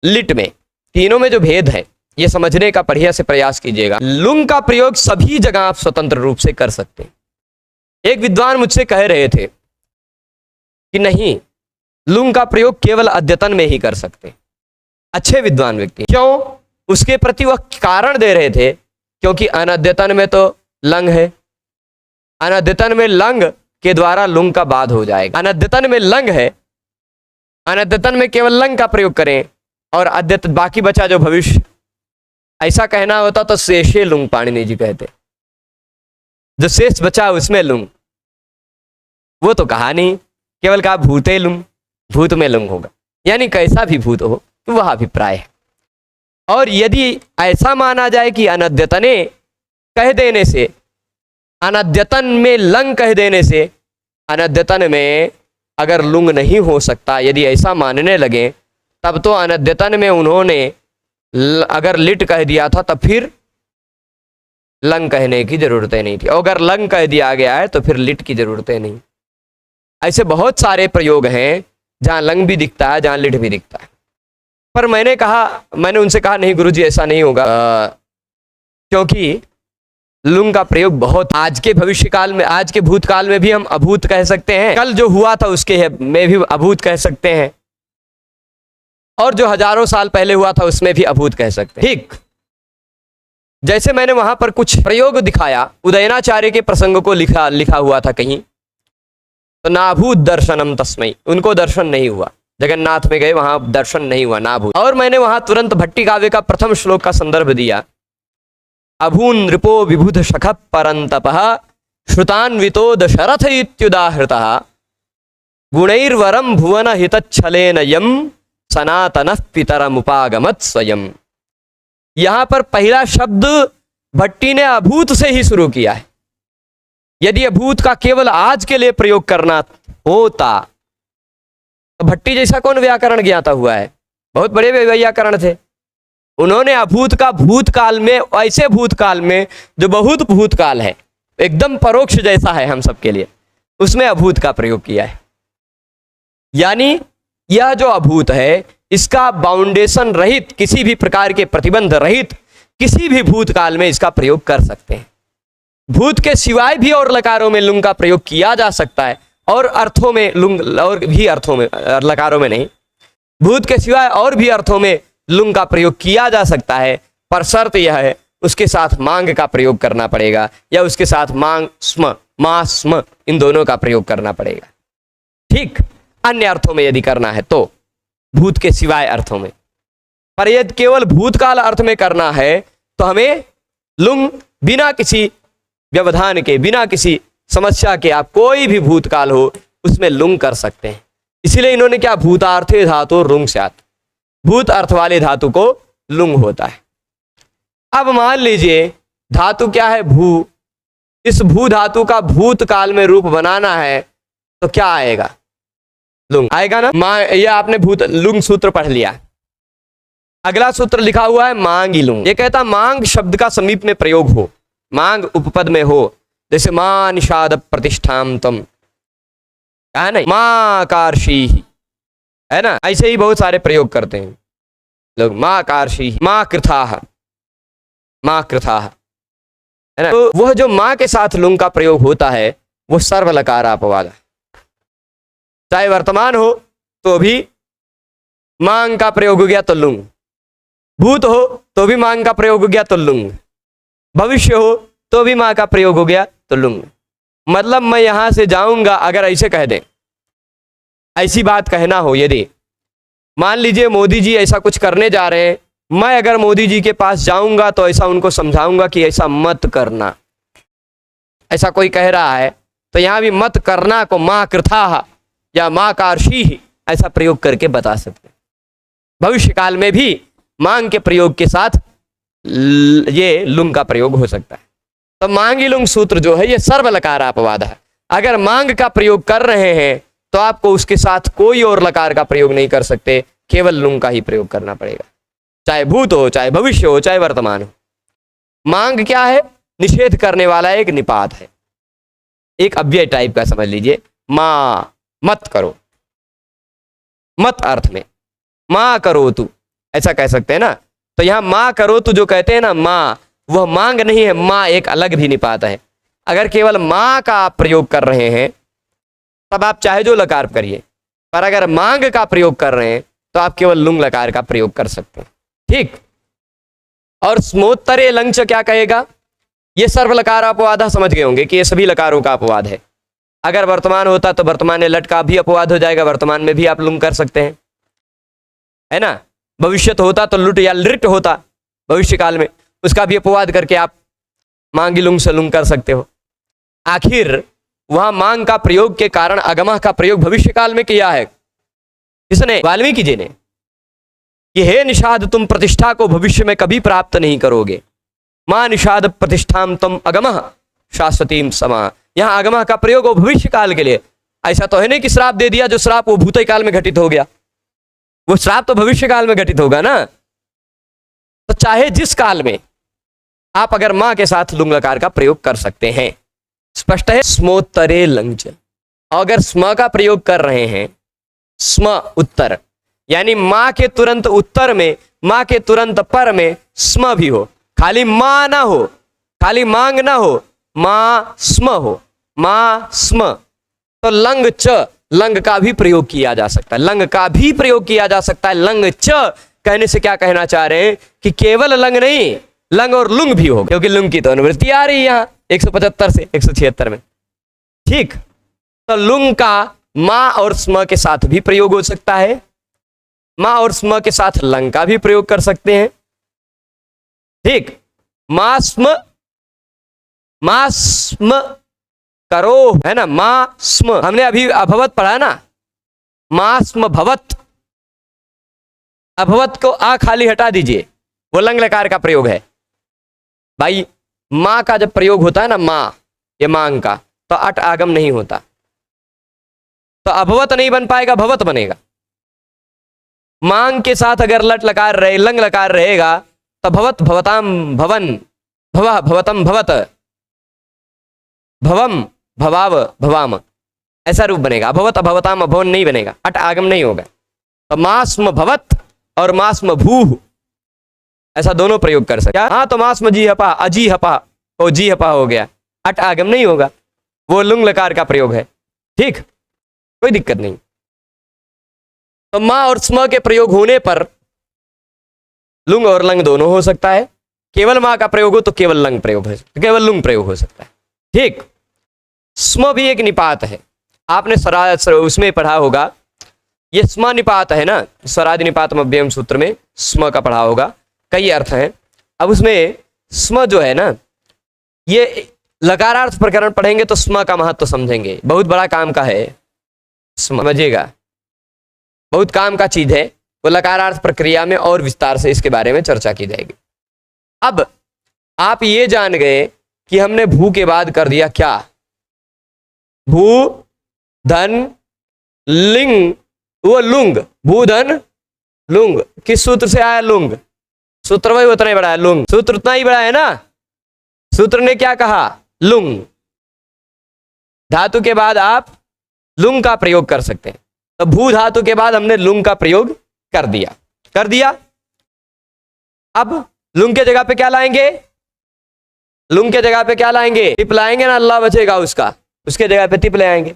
लिट में, तीनों में जो भेद है ये समझने का बढ़िया से प्रयास कीजिएगा। लुंग का प्रयोग सभी जगह आप स्वतंत्र रूप से कर सकते हैं। एक विद्वान मुझसे कह रहे थे कि नहीं, लुंग का प्रयोग केवल अद्यतन में ही कर सकते, अच्छे विद्वान व्यक्ति। क्यों? उसके प्रति वह कारण दे रहे थे, क्योंकि अनद्यतन में तो लंग है, अनद्यतन में लंग के द्वारा लुंग का बाध हो जाएगा। अनद्यतन में लंग है, अनद्यतन में केवल लंग का प्रयोग करें और अद्यतन बाकी बचा जो भविष्य, ऐसा कहना होता तो शेषे लुंग पाणिनि जी कहते, जो शेष बचा उसमें लुंग, वो तो कहा नहीं, केवल कहा भूते लुंग, भूत में लुंग होगा, यानी कैसा भी भूत हो तो वह अभिप्राय है। और यदि ऐसा माना जाए कि अनद्यतने कह देने से, अनद्यतन में लंग कह देने से अनद्यतन में अगर लुंग नहीं हो सकता, यदि ऐसा मानने लगे, तब तो अनद्यतन में उन्होंने अगर लिट कह दिया था, तब फिर लंग कहने की जरूरतें नहीं थी, और अगर लंग कह दिया गया है तो फिर लिट की जरूरतें नहीं। ऐसे बहुत सारे प्रयोग हैं जहां लंग भी दिखता है, जहां लिट भी दिखता है। पर मैंने उनसे कहा नहीं गुरुजी, ऐसा नहीं होगा, क्योंकि लुंग का प्रयोग बहुत, आज के भविष्य काल में, आज के भूतकाल में भी हम अभूत कह सकते हैं, कल जो हुआ था उसके में भी अभूत कह सकते हैं, और जो हजारों साल पहले हुआ था उसमें भी अभूत कह सकते हैं। ठीक जैसे मैंने वहां पर कुछ प्रयोग दिखाया, उदयनाचार्य के प्रसंग को लिखा हुआ था कहीं, तो नाभूत दर्शनम तस्मै, उनको दर्शन नहीं हुआ। जगन्नाथ में गए, वहां दर्शन नहीं हुआ, नाभूत। और मैंने वहां तुरंत भट्टी काव्य का प्रथम श्लोक का संदर्भ दिया, अभून नृपो विबुध शख परंतपः श्रुतान्वितो दशरथ इत्युदाहृतः गुणैर्वरम भुवन हितच्छलेन यम सनातनः पितरमुपागमत् स्वयं। यहां पर पहला शब्द भट्टी ने अभूत से ही शुरू किया है। यदि अभूत का केवल आज के लिए प्रयोग करना होता तो भट्टी जैसा कौन व्याकरण ज्ञाता हुआ है, बहुत बड़े व्याकरण थे। उन्होंने अभूत का भूतकाल में, ऐसे भूतकाल में जो बहुत भूतकाल है, एकदम परोक्ष जैसा है हम सबके लिए, उसमें अभूत का प्रयोग किया है। यानी यह जो अभूत है इसका बाउंडेशन रहित, किसी भी प्रकार के प्रतिबंध रहित किसी भी भूतकाल में इसका प्रयोग कर सकते हैं। भूत के सिवाय भी और लकारों में लुंग का प्रयोग किया जा सकता है, और अर्थों में लुंग, और भी अर्थों में, लकारों में नहीं, भूत के सिवाय और भी अर्थों में लुंग का प्रयोग किया जा सकता है, पर शर्त यह है उसके साथ मांग का प्रयोग करना पड़ेगा, या उसके साथ मांग स्म, मा स्म, इन दोनों का प्रयोग करना पड़ेगा। ठीक, अन्य अर्थों में यदि करना है तो, भूत के सिवाय अर्थों में। पर यदि केवल भूतकाल अर्थ में करना है तो हमें लुंग बिना किसी व्यवधान के, बिना किसी समस्या के, आप कोई भी भूतकाल हो उसमें लुंग कर सकते हैं। इसीलिए इन्होंने क्या, भूतार्थे धातु रुंग स्यात्, भूत अर्थ वाले धातु को लुंग होता है। अब मान लीजिए धातु क्या है, भू। इस भू धातु का भूतकाल में रूप बनाना है तो क्या आएगा, लुंग आएगा ना। यह आपने भूत लुंग सूत्र पढ़ लिया। अगला सूत्र लिखा हुआ है मांगी लुंग। ये कहता मांग शब्द का समीप में प्रयोग हो, मांग उपपद में हो, जैसे मां निषाद प्रतिष्ठाम तम, है ना, मां कार्षी, है ना, ऐसे ही बहुत सारे प्रयोग करते हैं लोग। मां कार्षी, मां कृथाः, मां कृथाः, है ना। तो वह जो मां के साथ लुंग का प्रयोग होता है वो सर्वलकार अपवाद है। चाहे वर्तमान हो तो भी मांग का प्रयोग हो गया तो लुंग, भूत हो तो भी मांग का प्रयोग हो गया तो लुंग, भविष्य हो तो भी मां का प्रयोग हो गया तो लुंग। मतलब मैं यहां से जाऊंगा, अगर ऐसे कह दें, ऐसी बात कहना हो, यदि मान लीजिए मोदी जी ऐसा कुछ करने जा रहे हैं, मैं अगर मोदी जी के पास जाऊंगा तो ऐसा उनको समझाऊंगा कि ऐसा मत करना, ऐसा कोई कह रहा है तो यहां भी मत करना को मां कृथाः या मां कार्षी ऐसा प्रयोग करके बता सकते हैं। भविष्य काल में भी मांग के प्रयोग के साथ ये लुंग का प्रयोग हो सकता है। तो मांगी लुंग सूत्र जो है ये सर्वलकार अपवाद है। अगर मांग का प्रयोग कर रहे हैं तो आपको उसके साथ कोई और लकार का प्रयोग नहीं कर सकते, केवल लुंग का ही प्रयोग करना पड़ेगा, चाहे भूत हो, चाहे भविष्य हो, चाहे वर्तमान हो। मांग क्या है, निषेध करने वाला एक निपात है, एक अव्यय टाइप का समझ लीजिए। मां, मत करो, मत अर्थ में मां करो तू, ऐसा कह सकते हैं ना। तो यहां मां करो तू जो कहते हैं ना, मां, वह मांग नहीं है, मां एक अलग भी निपात है। अगर केवल मां का आप प्रयोग कर रहे हैं तब आप चाहे जो लकार करिए, पर अगर मांग का प्रयोग कर रहे हैं तो आप केवल लुंग लकार का प्रयोग कर सकते हैं। ठीक, और स्मोत्तरे लंच क्या कहेगा, ये सर्वलकार अपवाद समझ गए होंगे कि ये सभी लकारों का अपवाद है। अगर वर्तमान होता तो वर्तमान लट का भी अपवाद हो जाएगा, वर्तमान में भी आप लुंग कर सकते हैं, है ना। भविष्यत होता तो लुट या लिट होता भविष्य काल में, उसका भी अपवाद करके आप मांगी लुंग से लुंग कर सकते हो। आखिर वहां मांग का प्रयोग के कारण अगमः का प्रयोग भविष्य काल में किया है, किसने, वाल्मीकि जी ने, कि हे निषाद तुम प्रतिष्ठा को भविष्य में कभी प्राप्त नहीं करोगे, मां निषाद प्रतिष्ठाम तम अगमः शाश्वतीम समा। यहां अगमः का प्रयोग हो भविष्य काल के लिए। ऐसा तो है नहीं कि श्राप दे दिया, जो श्राप वो भूत काल में घटित हो गया, वो श्राप तो भविष्य काल में घटित होगा ना। तो चाहे जिस काल में आप अगर मां के साथ लुंग लकार का प्रयोग कर सकते हैं। स्पष्ट है। स्मोत्तरे लंच, अगर स्म का प्रयोग कर रहे हैं, स्म उत्तर, यानी मां के तुरंत उत्तर में, मां के तुरंत पर में स्म भी हो, खाली मां ना हो, खाली मांग ना हो, मां स्म हो, मां स्म, तो लंग च लंग का भी प्रयोग किया जा सकता है, लंग का भी प्रयोग किया जा सकता है। लंग च कहने से क्या कहना चाह रहे हैं कि केवल लंग नहीं, लंग और लुंग भी होगा, क्योंकि लुंग की तो अनुवृत्ति आ रही है यहाँ 175 से 176 में। ठीक, तो लुंग का मां और स्म के साथ भी प्रयोग हो सकता है, मां और स्म के साथ लंग का भी प्रयोग कर सकते हैं। ठीक, मास्म करो है ना, मास्म हमने अभी अभवत पढ़ा ना, मास्म भवत, अभवत को आ खाली हटा दीजिए, वो लंग लकार का प्रयोग है भाई। मां का जब प्रयोग होता है ना, मां ये मांग का, तो अट आगम नहीं होता, तो अभवत नहीं बन पाएगा, भवत बनेगा। मांग के साथ अगर लट लकार रहे, लंग लकार रहेगा, तो भवत भवताम भवन, भव भवतम भवत, भवम भवाव भवाम, ऐसा रूप बनेगा। अभवत अभवताम अभवन नहीं बनेगा, अट आगम नहीं होगा। तो मास्म भवत और मास्म भू, ऐसा दोनों प्रयोग कर सकते हैं। हाँ, तो मास्म जी हपा, अजी हपा, ओ जी हपा हो गया, अट आगम नहीं होगा, वो लुंग लकार का प्रयोग है। ठीक, कोई दिक्कत नहीं। तो मां और स्म के प्रयोग होने पर लुंग और लंग दोनों हो सकता है। केवल मां का प्रयोग हो तो केवल लंग प्रयोग है, केवल लुंग प्रयोग हो सकता है। ठीक, स्म भी एक निपात है, आपने उसमें पढ़ा होगा, ये स्म निपात है ना, स्वरादि निपात अव्ययम सूत्र में स्म का पढ़ा होगा, कई अर्थ हैं। अब उसमें स्म जो है ना, ये लकारार्थ प्रकरण पढ़ेंगे तो स्म का महत्व तो समझेंगे, बहुत बड़ा काम का है, समझिएगा, बहुत काम का चीज है। वो लकारार्थ प्रक्रिया में और विस्तार से इसके बारे में चर्चा की जाएगी। अब आप ये जान गए कि हमने भू के बाद कर दिया क्या, भू धन लिंग, वो लुंग, भू धन लुंग, किस सूत्र से आया लुंग, सूत्र वही उतना ही बड़ा है, लुंग सूत्र उतना ही बड़ा है ना। सूत्र ने क्या कहा, लुंग, धातु के बाद आप लुंग का प्रयोग कर सकते हैं। तो भू धातु के बाद हमने लुंग का प्रयोग कर दिया। अब लुंग के जगह पे क्या लाएंगे, लुंग के जगह पे क्या लाएंगे, टिप लाएंगे ना, अल्लाह बचेगा उसका, उसके जगह पे टिप ले आएंगे।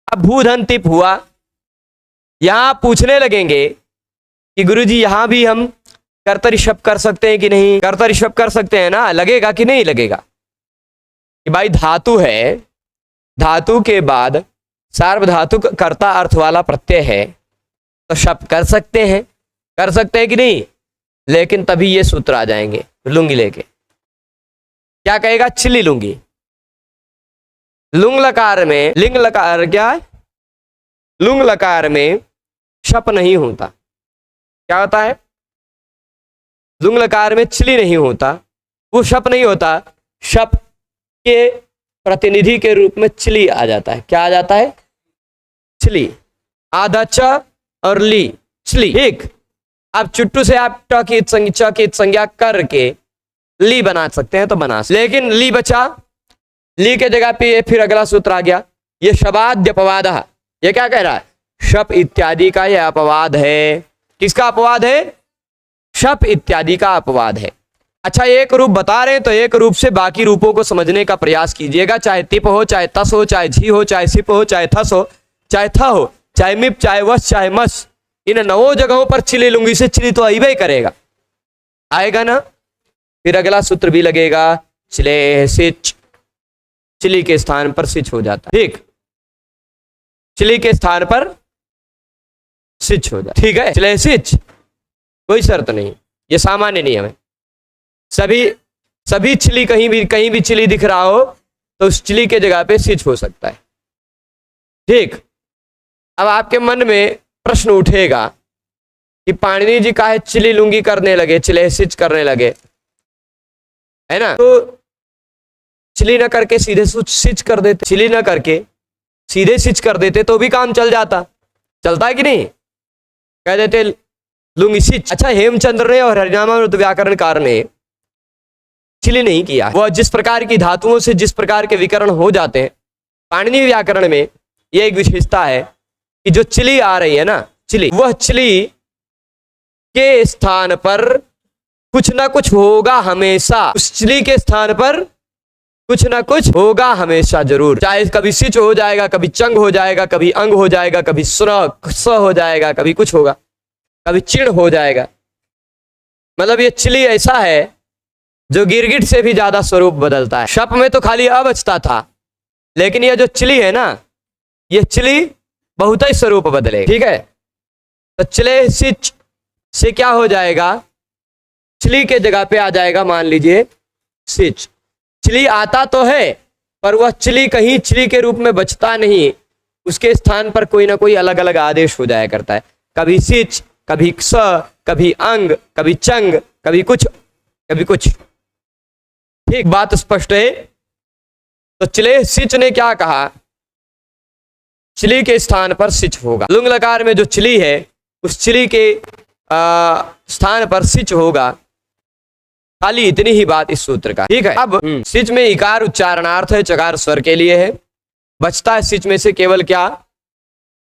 अब भू धन टिप हुआ, यहां पूछने लगेंगे कि गुरुजी यहां भी हम कर्तरी शब्द कर सकते हैं कि नहीं, कर्तरी शब्द कर सकते हैं ना, लगेगा कि नहीं लगेगा, कि भाई धातु है, धातु के बाद सार्वधातु कर्ता अर्थ वाला प्रत्यय है, तो शब्द कर सकते हैं कि नहीं। लेकिन तभी ये सूत्र आ जाएंगे लुंगी लेके, क्या कहेगा, चिली लुंगी। लुंग लकार में, लिंग लकार क्या है, लुंग लकार में शप नहीं होता, क्या होता है, लुंग लकार में चिली नहीं होता, वो शप नहीं होता, शप के प्रतिनिधि के रूप में चिली आ जाता है। क्या आ जाता है, चिली, आधा च और ली, चिली। ठीक, अब चुट्टू से आप ट की संज्ञा करके ली बना सकते हैं तो बना सकते, लेकिन ली बचा, ली के जगह पे ये फिर अगला सूत्र आ गया, ये शबाद्य अपवाद, ये क्या कह रहा है, शप इत्यादि का यह अपवाद है। किसका अपवाद है, शप इत्यादि का अपवाद है। अच्छा, एक रूप बता रहे हैं तो एक रूप से बाकी रूपों को समझने का प्रयास कीजिएगा, चाहे तिप हो, चाहे तस हो, चाहे झी हो, चाहे सिप हो, चाहे थस हो, चाहे थ हो, चाहे मिप, चाहे वस, चाहे मस, इन 9 जगहों पर चिली लुंगी से चिली तो आइबे करेगा, आएगा ना। फिर अगला सूत्र भी लगेगा, चिले सिच, चिली के स्थान पर सिच हो जाता है। ठीक, चिली के स्थान पर सिच हो जाता है, ठीक है, चिले सिच, कोई शर्त नहीं, ये सामान्य नियम है। सभी चिली कहीं भी चिली दिख रहा हो तो उस चिली के जगह पे सिच हो सकता है। ठीक, अब आपके मन में प्रश्न उठेगा कि पाणिनि जी काहे चिली लुंगी करने लगे, चिले सिच करने लगे, है ना। तो चिली ना करके सीधे सिच कर देते, चिली ना करके सीधे सिच कर देते तो भी काम चल जाता, चलता है कि नहीं, कह देते लुंगी सिच। अच्छा, हेमचंद्र ने और हरिनामामृत व्याकरणकार ने चिली नहीं किया, वह जिस प्रकार की धातुओं से जिस प्रकार के विकरण हो जाते हैं, पाणिनि व्याकरण में यह एक विशेषता है कि जो चिली आ रही है ना, चिली, वह चिली के स्थान पर कुछ ना कुछ होगा हमेशा, उस चिली के स्थान पर कुछ ना कुछ होगा हमेशा जरूर, चाहे कभी सिच हो जाएगा, कभी चंग हो जाएगा, कभी अंग हो जाएगा, कभी स हो जाएगा, कभी कुछ होगा, कभी चिड़ हो जाएगा। मतलब ये चिली ऐसा है जो गिरगिट से भी ज्यादा स्वरूप बदलता है। शप में तो खाली अ बचता था, लेकिन ये जो चिली है ना, ये चिली बहुत ही स्वरूप बदले, ठीक है। तो चिले सिच से क्या हो जाएगा, चिली के जगह पे आ जाएगा मान लीजिए सिच। चिली आता तो है पर वह चिली कहीं चिली के रूप में बचता नहीं, उसके स्थान पर कोई ना कोई अलग अलग आदेश हो जाया करता है, कभी सिच, कभी स, कभी अंग, कभी चंग, कभी कुछ, कभी कुछ। ठीक, बात स्पष्ट है। तो चिले सिच ने क्या कहा, चिली के स्थान पर सिच होगा। लुंग लकार में जो चिली है उस चिली के स्थान पर सिच होगा। खाली इतनी ही बात इस सूत्र का, ठीक है। अब सिच में इकार उच्चारणार्थ है, चकार स्वर के लिए है। बचता है सिच में से केवल क्या,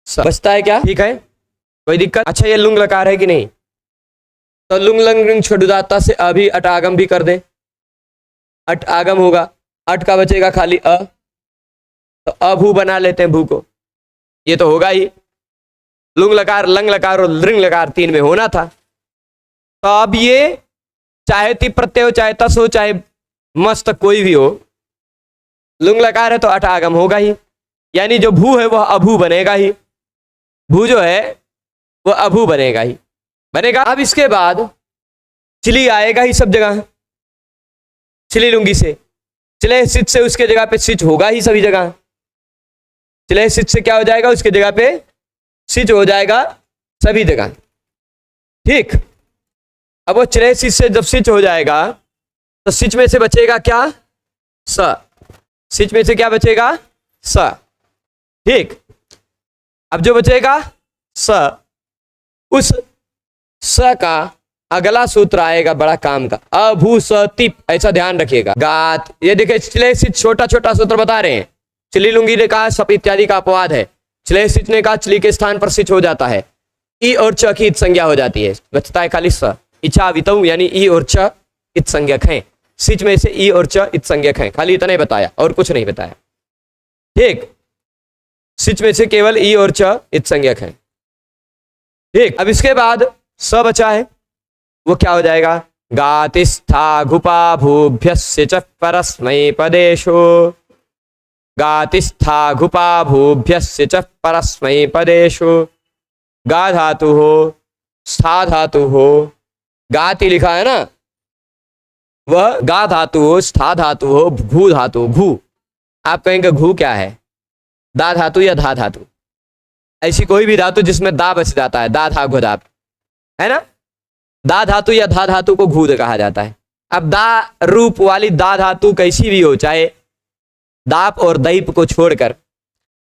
बचता है क्या, ठीक है, कोई दिक्कत। अच्छा, ये लुंग लकार है कि नहीं, तो लुंग लंग छुदाता से अभी अट आगम भी कर दे, अट आगम होगा, अट का बचेगा खाली अ, तो अभू बना लेते हैं भू को, ये तो होगा ही। लुंग लकार, लंग लकार और लृंग लकार तीन में होना था। तो अब ये चाहे ति प्रत्यय हो, चाहे तस हो, चाहे मस्त कोई भी हो, लुंग लकार है तो अट आगम होगा ही, यानी जो भू है वह अभू बनेगा ही, भू जो है वह अभू बनेगा ही, बनेगा। अब इसके बाद चिली आएगा ही सब जगह, चिली लुंगी से, चिले सिच से उसके जगह पे सिच होगा ही सभी जगह, चिले सिच से क्या हो जाएगा, उसके जगह पे सिच हो जाएगा सभी जगह, ठीक। अब वो चिले सिच से जब सिच हो जाएगा तो सिच में से बचेगा क्या, स, सिच में से क्या बचेगा, स, ठीक। अब जो बचेगा स, उस स का अगला सूत्र आएगा बड़ा काम का, अभू स तिप, ऐसा ध्यान रखिएगा। गात, ये देखिए चिले सिच छोटा छोटा सूत्र बता रहे हैं। चिली लुंगी ने कहा सप इत्यादि का अपवाद है, चिले सिच ने कहा चिली के स्थान पर सिच हो जाता है, ई और च की इत संज्ञा हो जाती है, बचता है खाली स। इच्छा वितऊ यानी ई और च इत संज्ञक हैं, सिच में से ई और च इत संज्ञक हैं, खाली इतना ही बताया और कुछ नहीं बताया, ठीक। सिच में से केवल ई और च इत संज्ञक हैं, ठीक। अब इसके बाद स बचा है, वो क्या हो जाएगा, गातिस्था घुपा भूभ्यस्य च परस्मै पदेशो, गातिस्था घुपा भूभ्यस्य च परस्मै पदेशो। गा धातु हो, स्था धातु हो, गाति लिखा है ना, वह गा धातु हो, स्था धातु हो, भू धातु, घू। आप कहेंगे घू क्या है, दा धातु या धा धातु, ऐसी कोई भी धातु जिसमें दा बच जाता है, दा धा घु दा, है ना, दा धातु या धा धातु को घू कहा जाता है। अब दा रूप वाली दा धातु कैसी भी हो, चाहे दाप और दैप को छोड़कर,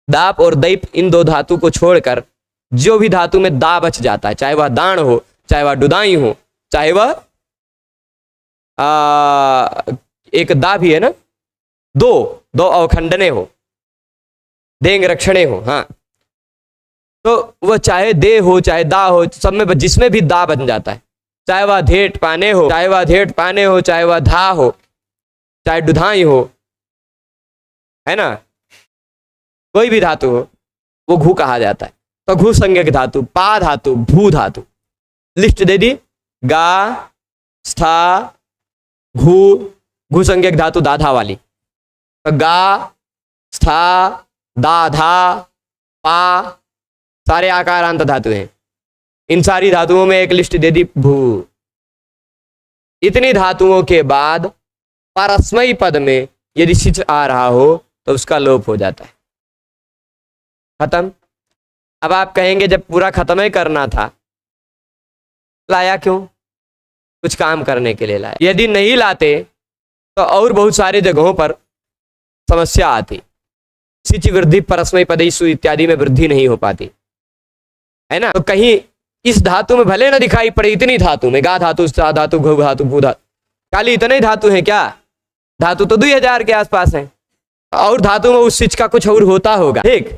दाप और दैप इन दो धातु को छोड़कर जो भी धातु में दा बच जाता है, चाहे वह दाण हो, चाहे वह डुदाई हो, चाहे वह एक दा भी है ना, दो अवखंडने हो, देंग रक्षणे हो, हाँ, तो वह चाहे दे हो चाहे दा हो, सब में जिसमें भी दा बन जाता है, चाहे वह धेट पाने हो, चाहे वह धेट पाने हो, चाहे वह धा हो, चाहे डुधाई हो, है ना, कोई भी धातु हो वो घू कहा जाता है। तो घू संज्ञक धातु, पा धातु, भू धातु, लिस्ट दे दी, गा, स्था, घू, घू संज्ञक धातु दाधा वाली, तो गा, स्था, दाधा, पा, सारे आकारांत धातु हैं। इन सारी धातुओं में एक लिस्ट दे दी, भू। इतनी धातुओं के बाद परस्मई पद में यदि सिच आ रहा हो तो उसका लोप हो जाता है, खत्म। अब आप कहेंगे जब पूरा खत्म ही करना था, लाया क्यों, कुछ काम करने के लिए लाया। यदि नहीं लाते तो और बहुत सारे जगहों पर समस्या आती, सिच वृद्धि परस्मई पदेषु इत्यादि में वृद्धि नहीं हो पाती, है ना। तो कहीं इस धातु में भले ना दिखाई पड़े, इतनी धातु में, गा धातु, स्था धातु, घु धातु, भू धातु, खाली इतने ही धातु हैं क्या, धातु तो 2000 के आसपास है, और धातु में उस सिच का कुछ और होता होगा, ठीक।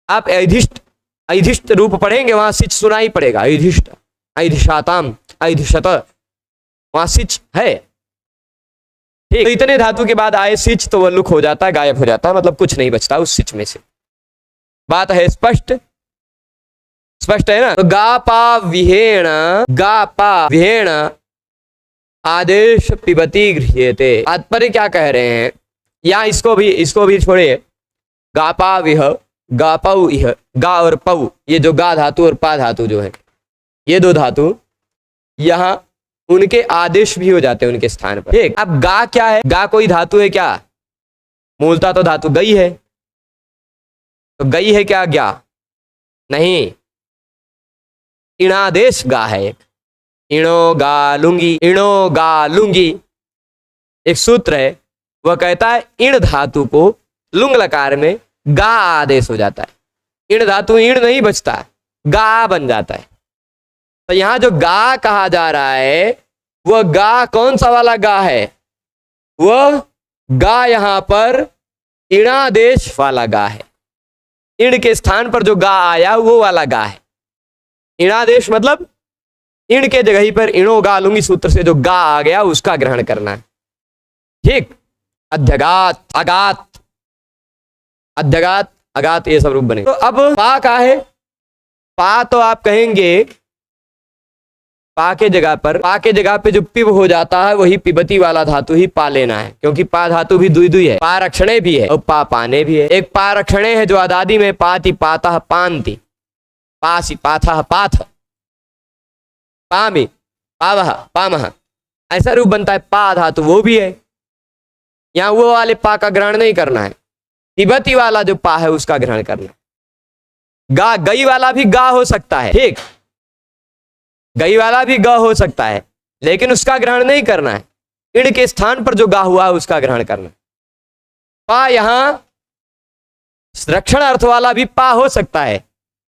आप ऐधिष्ट रूप पढ़ेंगे, वहां सिच सुना ही पड़ेगा, ऐधिष्ट, ऐधिशाताम, ऐधिशत, वहां सिच है, ठीक, तो इतने धातु के बाद आए सिच तो वह लुक हो जाता है, गायब हो जाता है, मतलब कुछ नहीं बचता उस सिच में से। बात है स्पष्ट, स्पष्ट है ना। तो गा पा विहेण आदेश पिबती गृह्यते। तात्पर्य क्या कह रहे हैं, या इसको भी छोड़िए। गा पा विह, गा पौ इह, गा और पौ, ये जो गा धातु और पा धातु जो है, ये दो धातु यहाँ उनके आदेश भी हो जाते हैं उनके स्थान पर। ठीक, अब गा क्या है, गा कोई धातु है क्या, मूलतः तो धातु गई है, तो गई है क्या ज्ञा, नहीं, इणादेश गा है एक, इणो गा लूंगी एक सूत्र है, वह कहता है इण धातु को लुंग लकार में गा आदेश हो जाता है, इण धातु इण नहीं बचता, गा बन जाता है। तो यहां जो गा कहा जा रहा है वह गा कौन सा वाला गा है, वह गा यहां पर इणादेश वाला गा है, इण के स्थान पर जो गा आया वो वाला गा है। इणादेश मतलब इण के जगह पर इणो गा लूंगी सूत्र से जो गा आ गया उसका ग्रहण करना है। ठीक, अध्यगात, अगात, अध्यगात, अगात, ये सब रूप बने। तो अब पा का है, पा तो आप कहेंगे पा के जगह पे जो पिब हो जाता है वही पिबती वाला धातु ही पा लेना है, क्योंकि पा धातु भी दुई है, पा रक्षणे भी है और पा पाने भी है। एक पा रक्षणे है जो आदादी में पाति पाता पांति, पासी पाथा पाथ, पामी पावह पामह, ऐसा रूप बनता है। पा धातु वो भी है, यहां वो वाले पा का ग्रहण नहीं करना है, तिब्बती वाला जो पा है उसका ग्रहण करना है। गा गई वाला भी गा हो सकता है, ठीक, गई वाला भी ग हो सकता है, लेकिन उसका ग्रहण नहीं करना है, इण के स्थान पर जो गा हुआ है उसका ग्रहण करना है। पा यहां रक्षण अर्थ वाला भी पा हो सकता है,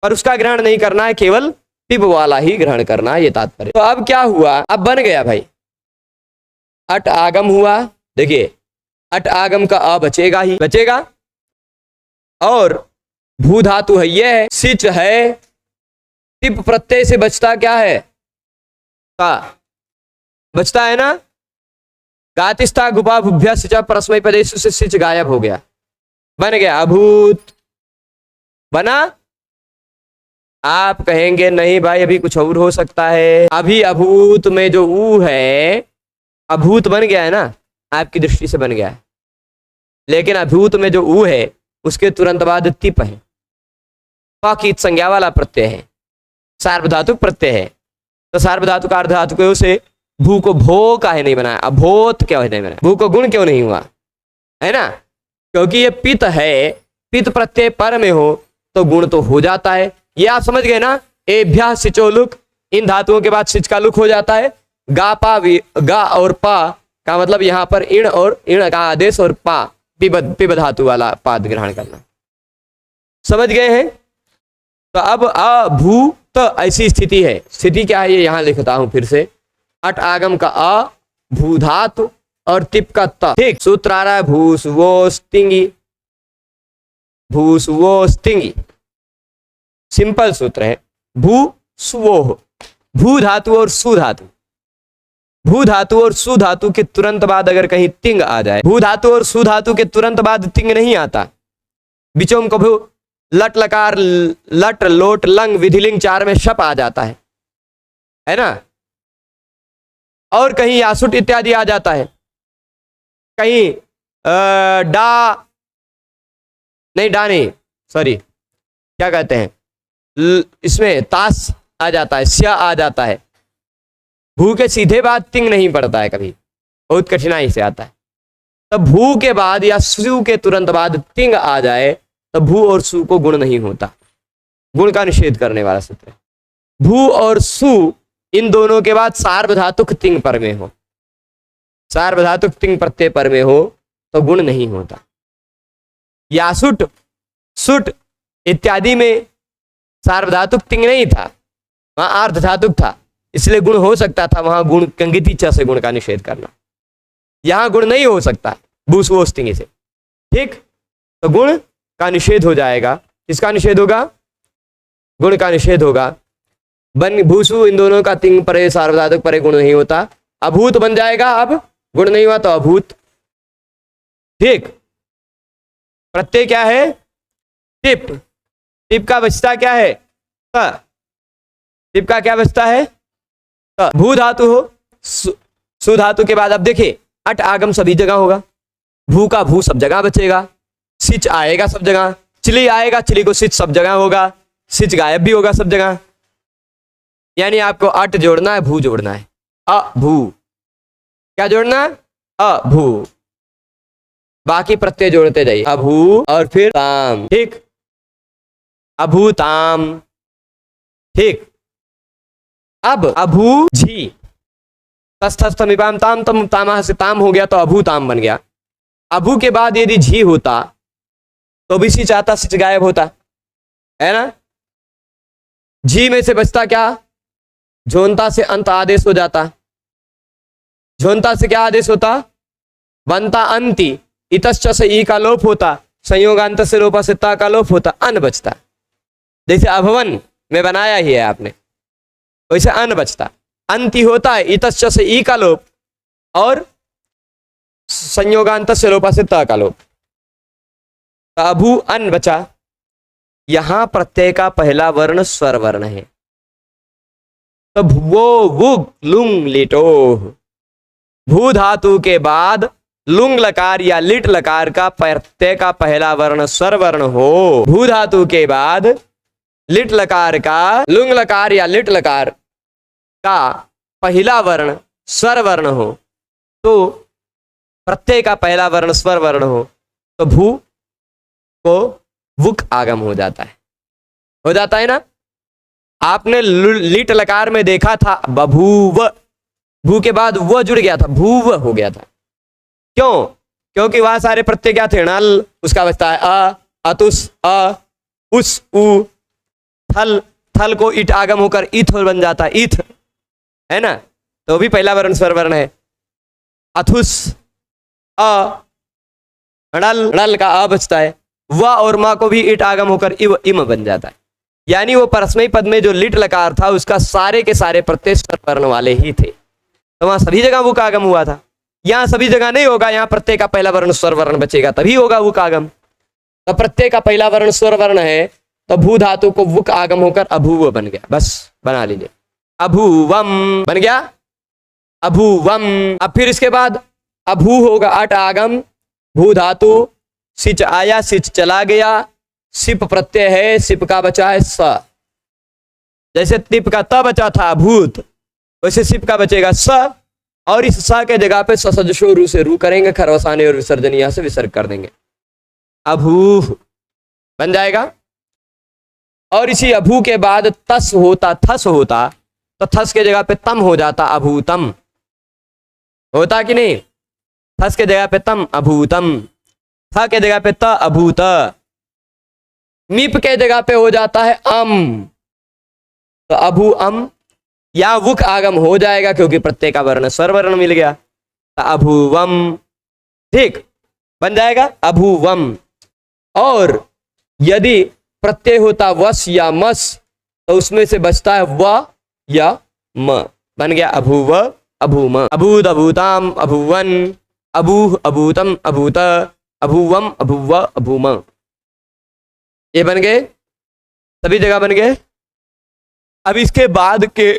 पर उसका ग्रहण नहीं करना है, केवल पिब वाला ही ग्रहण करना है, ये तात्पर्य। तो अब क्या हुआ, अब बन गया भाई, अट आगम हुआ, देखिए अट आगम का अ बचेगा ही बचेगा, और भू धातु है ये है, सिच है, टिप प्रत्यय से बचता क्या है, का बचता है ना, गातिस्ता गुपा भुभ्या सिचा परस्मै पदेश से सिच गायब हो गया, बन गया अभूत, बना। आप कहेंगे नहीं भाई अभी कुछ और हो सकता है, अभी अभूत में जो ऊ है, अभूत बन गया है ना, आपकी दृष्टि से बन गया है, लेकिन अभूत में जो ऊ है उसके तुरंत बाद तिप है, पाकित संज्ञा वाला प्रत्यय है, सार्वधातुक प्रत्यय है। तो सार्वधातुक अर्धधातुकों से भू को भो काहे नहीं बनाया, अभोत क्यों नहीं बनाया, भू को गुण क्यों नहीं हुआ, है ना, क्योंकि ये पित है, पित प्रत्यय पर में हो तो गुण तो हो जाता है, ये आप समझ गए ना। एभ्या सिचो लुक, इन धातुओं के बाद सिच का लुक हो जाता है। गा पा गा और पा का मतलब यहाँ पर इण और इण का आदेश और पा पिब धातु वाला पाद ग्रहण करना, समझ गए हैं। तो अब अभू तो ऐसी स्थिति है, स्थिति क्या है ये यहां लिखता हूं फिर से, अट आगम का अ, भू धातु और तिप का त। ठीक, सूत्र आ रहा है भूसुवो स्तिंगी, भूसुवो स्तिंगी, सिंपल सूत्र है, भू सुवो, भू धातु और सु धातु, भू धातु और सु धातु के तुरंत बाद अगर कहीं तिंग आ जाए, भू धातु और सु धातु के तुरंत बाद तिंग नहीं आता, बिचों को भू लट लकार लट लोट लंग विधिलिंग चार में शप आ जाता है ना, और कहीं यासुट इत्यादि आ जाता है, कहीं डा नहीं सॉरी क्या कहते हैं, इसमें तास आ जाता है, स्या आ जाता है, भू के सीधे बाद तिंग नहीं पड़ता है, कभी बहुत कठिनाई से आता है। तब भू के बाद या सु के तुरंत बाद तिंग आ जाए तो भू और सु को गुण नहीं होता, गुण का निषेध करने वाला सूत्र है। भू और सु इन दोनों के बाद सार्वधातुक तिंग पर में हो, सार्वधातुक तिंग प्रत्यय पर में हो तो गुण नहीं होता। यासुट सुट इत्यादि में सार्वधातुक तिंग नहीं था, वहां आर्धधातुक था, इसलिए गुण हो सकता था, वहां गुण कंगिति च से गुण का निषेध करना, यहां गुण नहीं हो सकता भूसुवोस तिंग से। ठीक, तो गुण का निषेध हो जाएगा, किसका निषेध होगा, गुण का निषेध होगा। बन भूसु इन दोनों का तिंग परे सार्वधातुक परे गुण नहीं होता, अभूत बन जाएगा, अब गुण नहीं हुआ तो अभूत, ठीक, प्रत्यय क्या है? टिप। टिप का बचता क्या है? त। टिप का क्या बचता है? त। भू धातु हो, सु धातु के बाद अब देखिए अट आगम सभी जगह होगा, भू का भू सब जगह बचेगा, सिच आएगा सब जगह, चिली आएगा, चिली को सिच सब जगह होगा, सिच गायब भी होगा सब जगह। यानी आपको अट जोड़ना है, भू जोड़ना है, अ भू। क्या जोड़ना है? अ भू। बाकी प्रत्यय जोड़ते जाइए, अभू और फिर ताम। ठीक, अभूताम। ठीक, अब अभू झी, तस्थस्थमिपाम ताम तम तामा से ताम हो गया तो अभूताम बन गया। अभू के बाद यदि झी होता तो भी सिच आता, सिच गायब होता है ना। झी में से बचता क्या? झोंता से अंत आदेश हो जाता। झोंता से क्या आदेश होता? बनता अंति, इतश्च से ई का लोप होता, संयोगांत से लोपा से ता का लोप होता, अन बचता। जैसे अभवन में बनाया ही है आपने, वैसे अन बचता। अंति होता है, इतश्च से ई का लोप और संयोगांत से लोपा से ता का लोप, अभू अन बचा। यहां प्रत्यय का पहला वर्ण स्वर वर्ण है, तो भुवो वुग लुंग लिटो। भू धातु के बाद लुंग लकार या लिट लकार का प्रत्यय का पहला वर्ण स्वर वर्ण हो, भू धातु के बाद लिट लकार का लुंग लकार या लिट लकार का पहला वर्ण स्वर वर्ण हो, तो प्रत्यय का पहला वर्ण स्वर वर्ण हो, तो भू को वुक आगम हो जाता है ना। आपने लिट लकार में देखा था बभूव, भू के बाद वो जुड़ गया था, भूव हो गया था। क्यों? क्योंकि वहां सारे प्रत्यय क्या थे? नल, उसका बचता है अ, अतुस, अ, उस, उ। थल, थल को इट आगम होकर इथ बन जाता है, इथ, है ना, तो भी पहला वर्ण स्वर वर्ण है। अथुस, अ, नल, नल का अ बचता है, व और मा को भी इट आगम होकर इव इम बन जाता है। यानी वो परस्मयी पद में जो लिट लकार था उसका सारे के सारे प्रत्यय स्वर वर्ण वाले ही थे, तो वहां सभी जगह वो आगम हुआ था। यहाँ सभी जगह नहीं होगा, यहाँ प्रत्यय का पहला वर्ण स्वर वर्ण बचेगा तभी होगा वुक आगम। तो प्रत्यय का पहला वर्ण स्वर वर्ण है, तो भू धातु को वुक आगम होकर अभूव बन गया। बस बना लीजिए, अभूवम बन गया, अभूवम। अब फिर इसके बाद अभू होगा अट आगम, भू धातु, सिच आया, सिच चला गया, सिप प्रत्यय है, सिप का बचा है स। जैसे तिप का त बचा था भूत, वैसे सिप का बचेगा स, और इस स के जगह पे ससजशो रू से रू करेंगे, खरवसाने और विसर्जन यहां से विसर्ग कर देंगे, अभू बन जाएगा। और इसी अभू के बाद तस होता, थस होता, तो थस के जगह पे तम हो जाता, अभूतम होता कि नहीं? थस के जगह पे तम, अभूतम। थ के जगह पे त, अभूत। मीप के जगह पे हो जाता है अम, तो अभू अम। या वुक आगम हो जाएगा क्योंकि प्रत्यय का वर्ण स्वर वर्ण मिल गया, तो अभूवम। ठीक, बन जाएगा अभूवम। और यदि प्रत्यय होता वस या मस, तो उसमें से बचता है व या म, बन गया अभूव अभूम। अभूत अभूताम अभूवन, अभूह अभूतम अभूत, अभूवम अभूव अभूम। ये बन गए, सभी जगह बन गए। अब इसके बाद के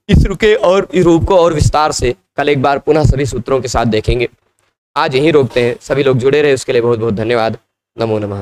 इस रुके और इस रूप को और विस्तार से कल एक बार पुनः सभी सूत्रों के साथ देखेंगे। आज यहीं रोकते हैं। सभी लोग जुड़े रहे उसके लिए बहुत बहुत धन्यवाद। नमो नमः।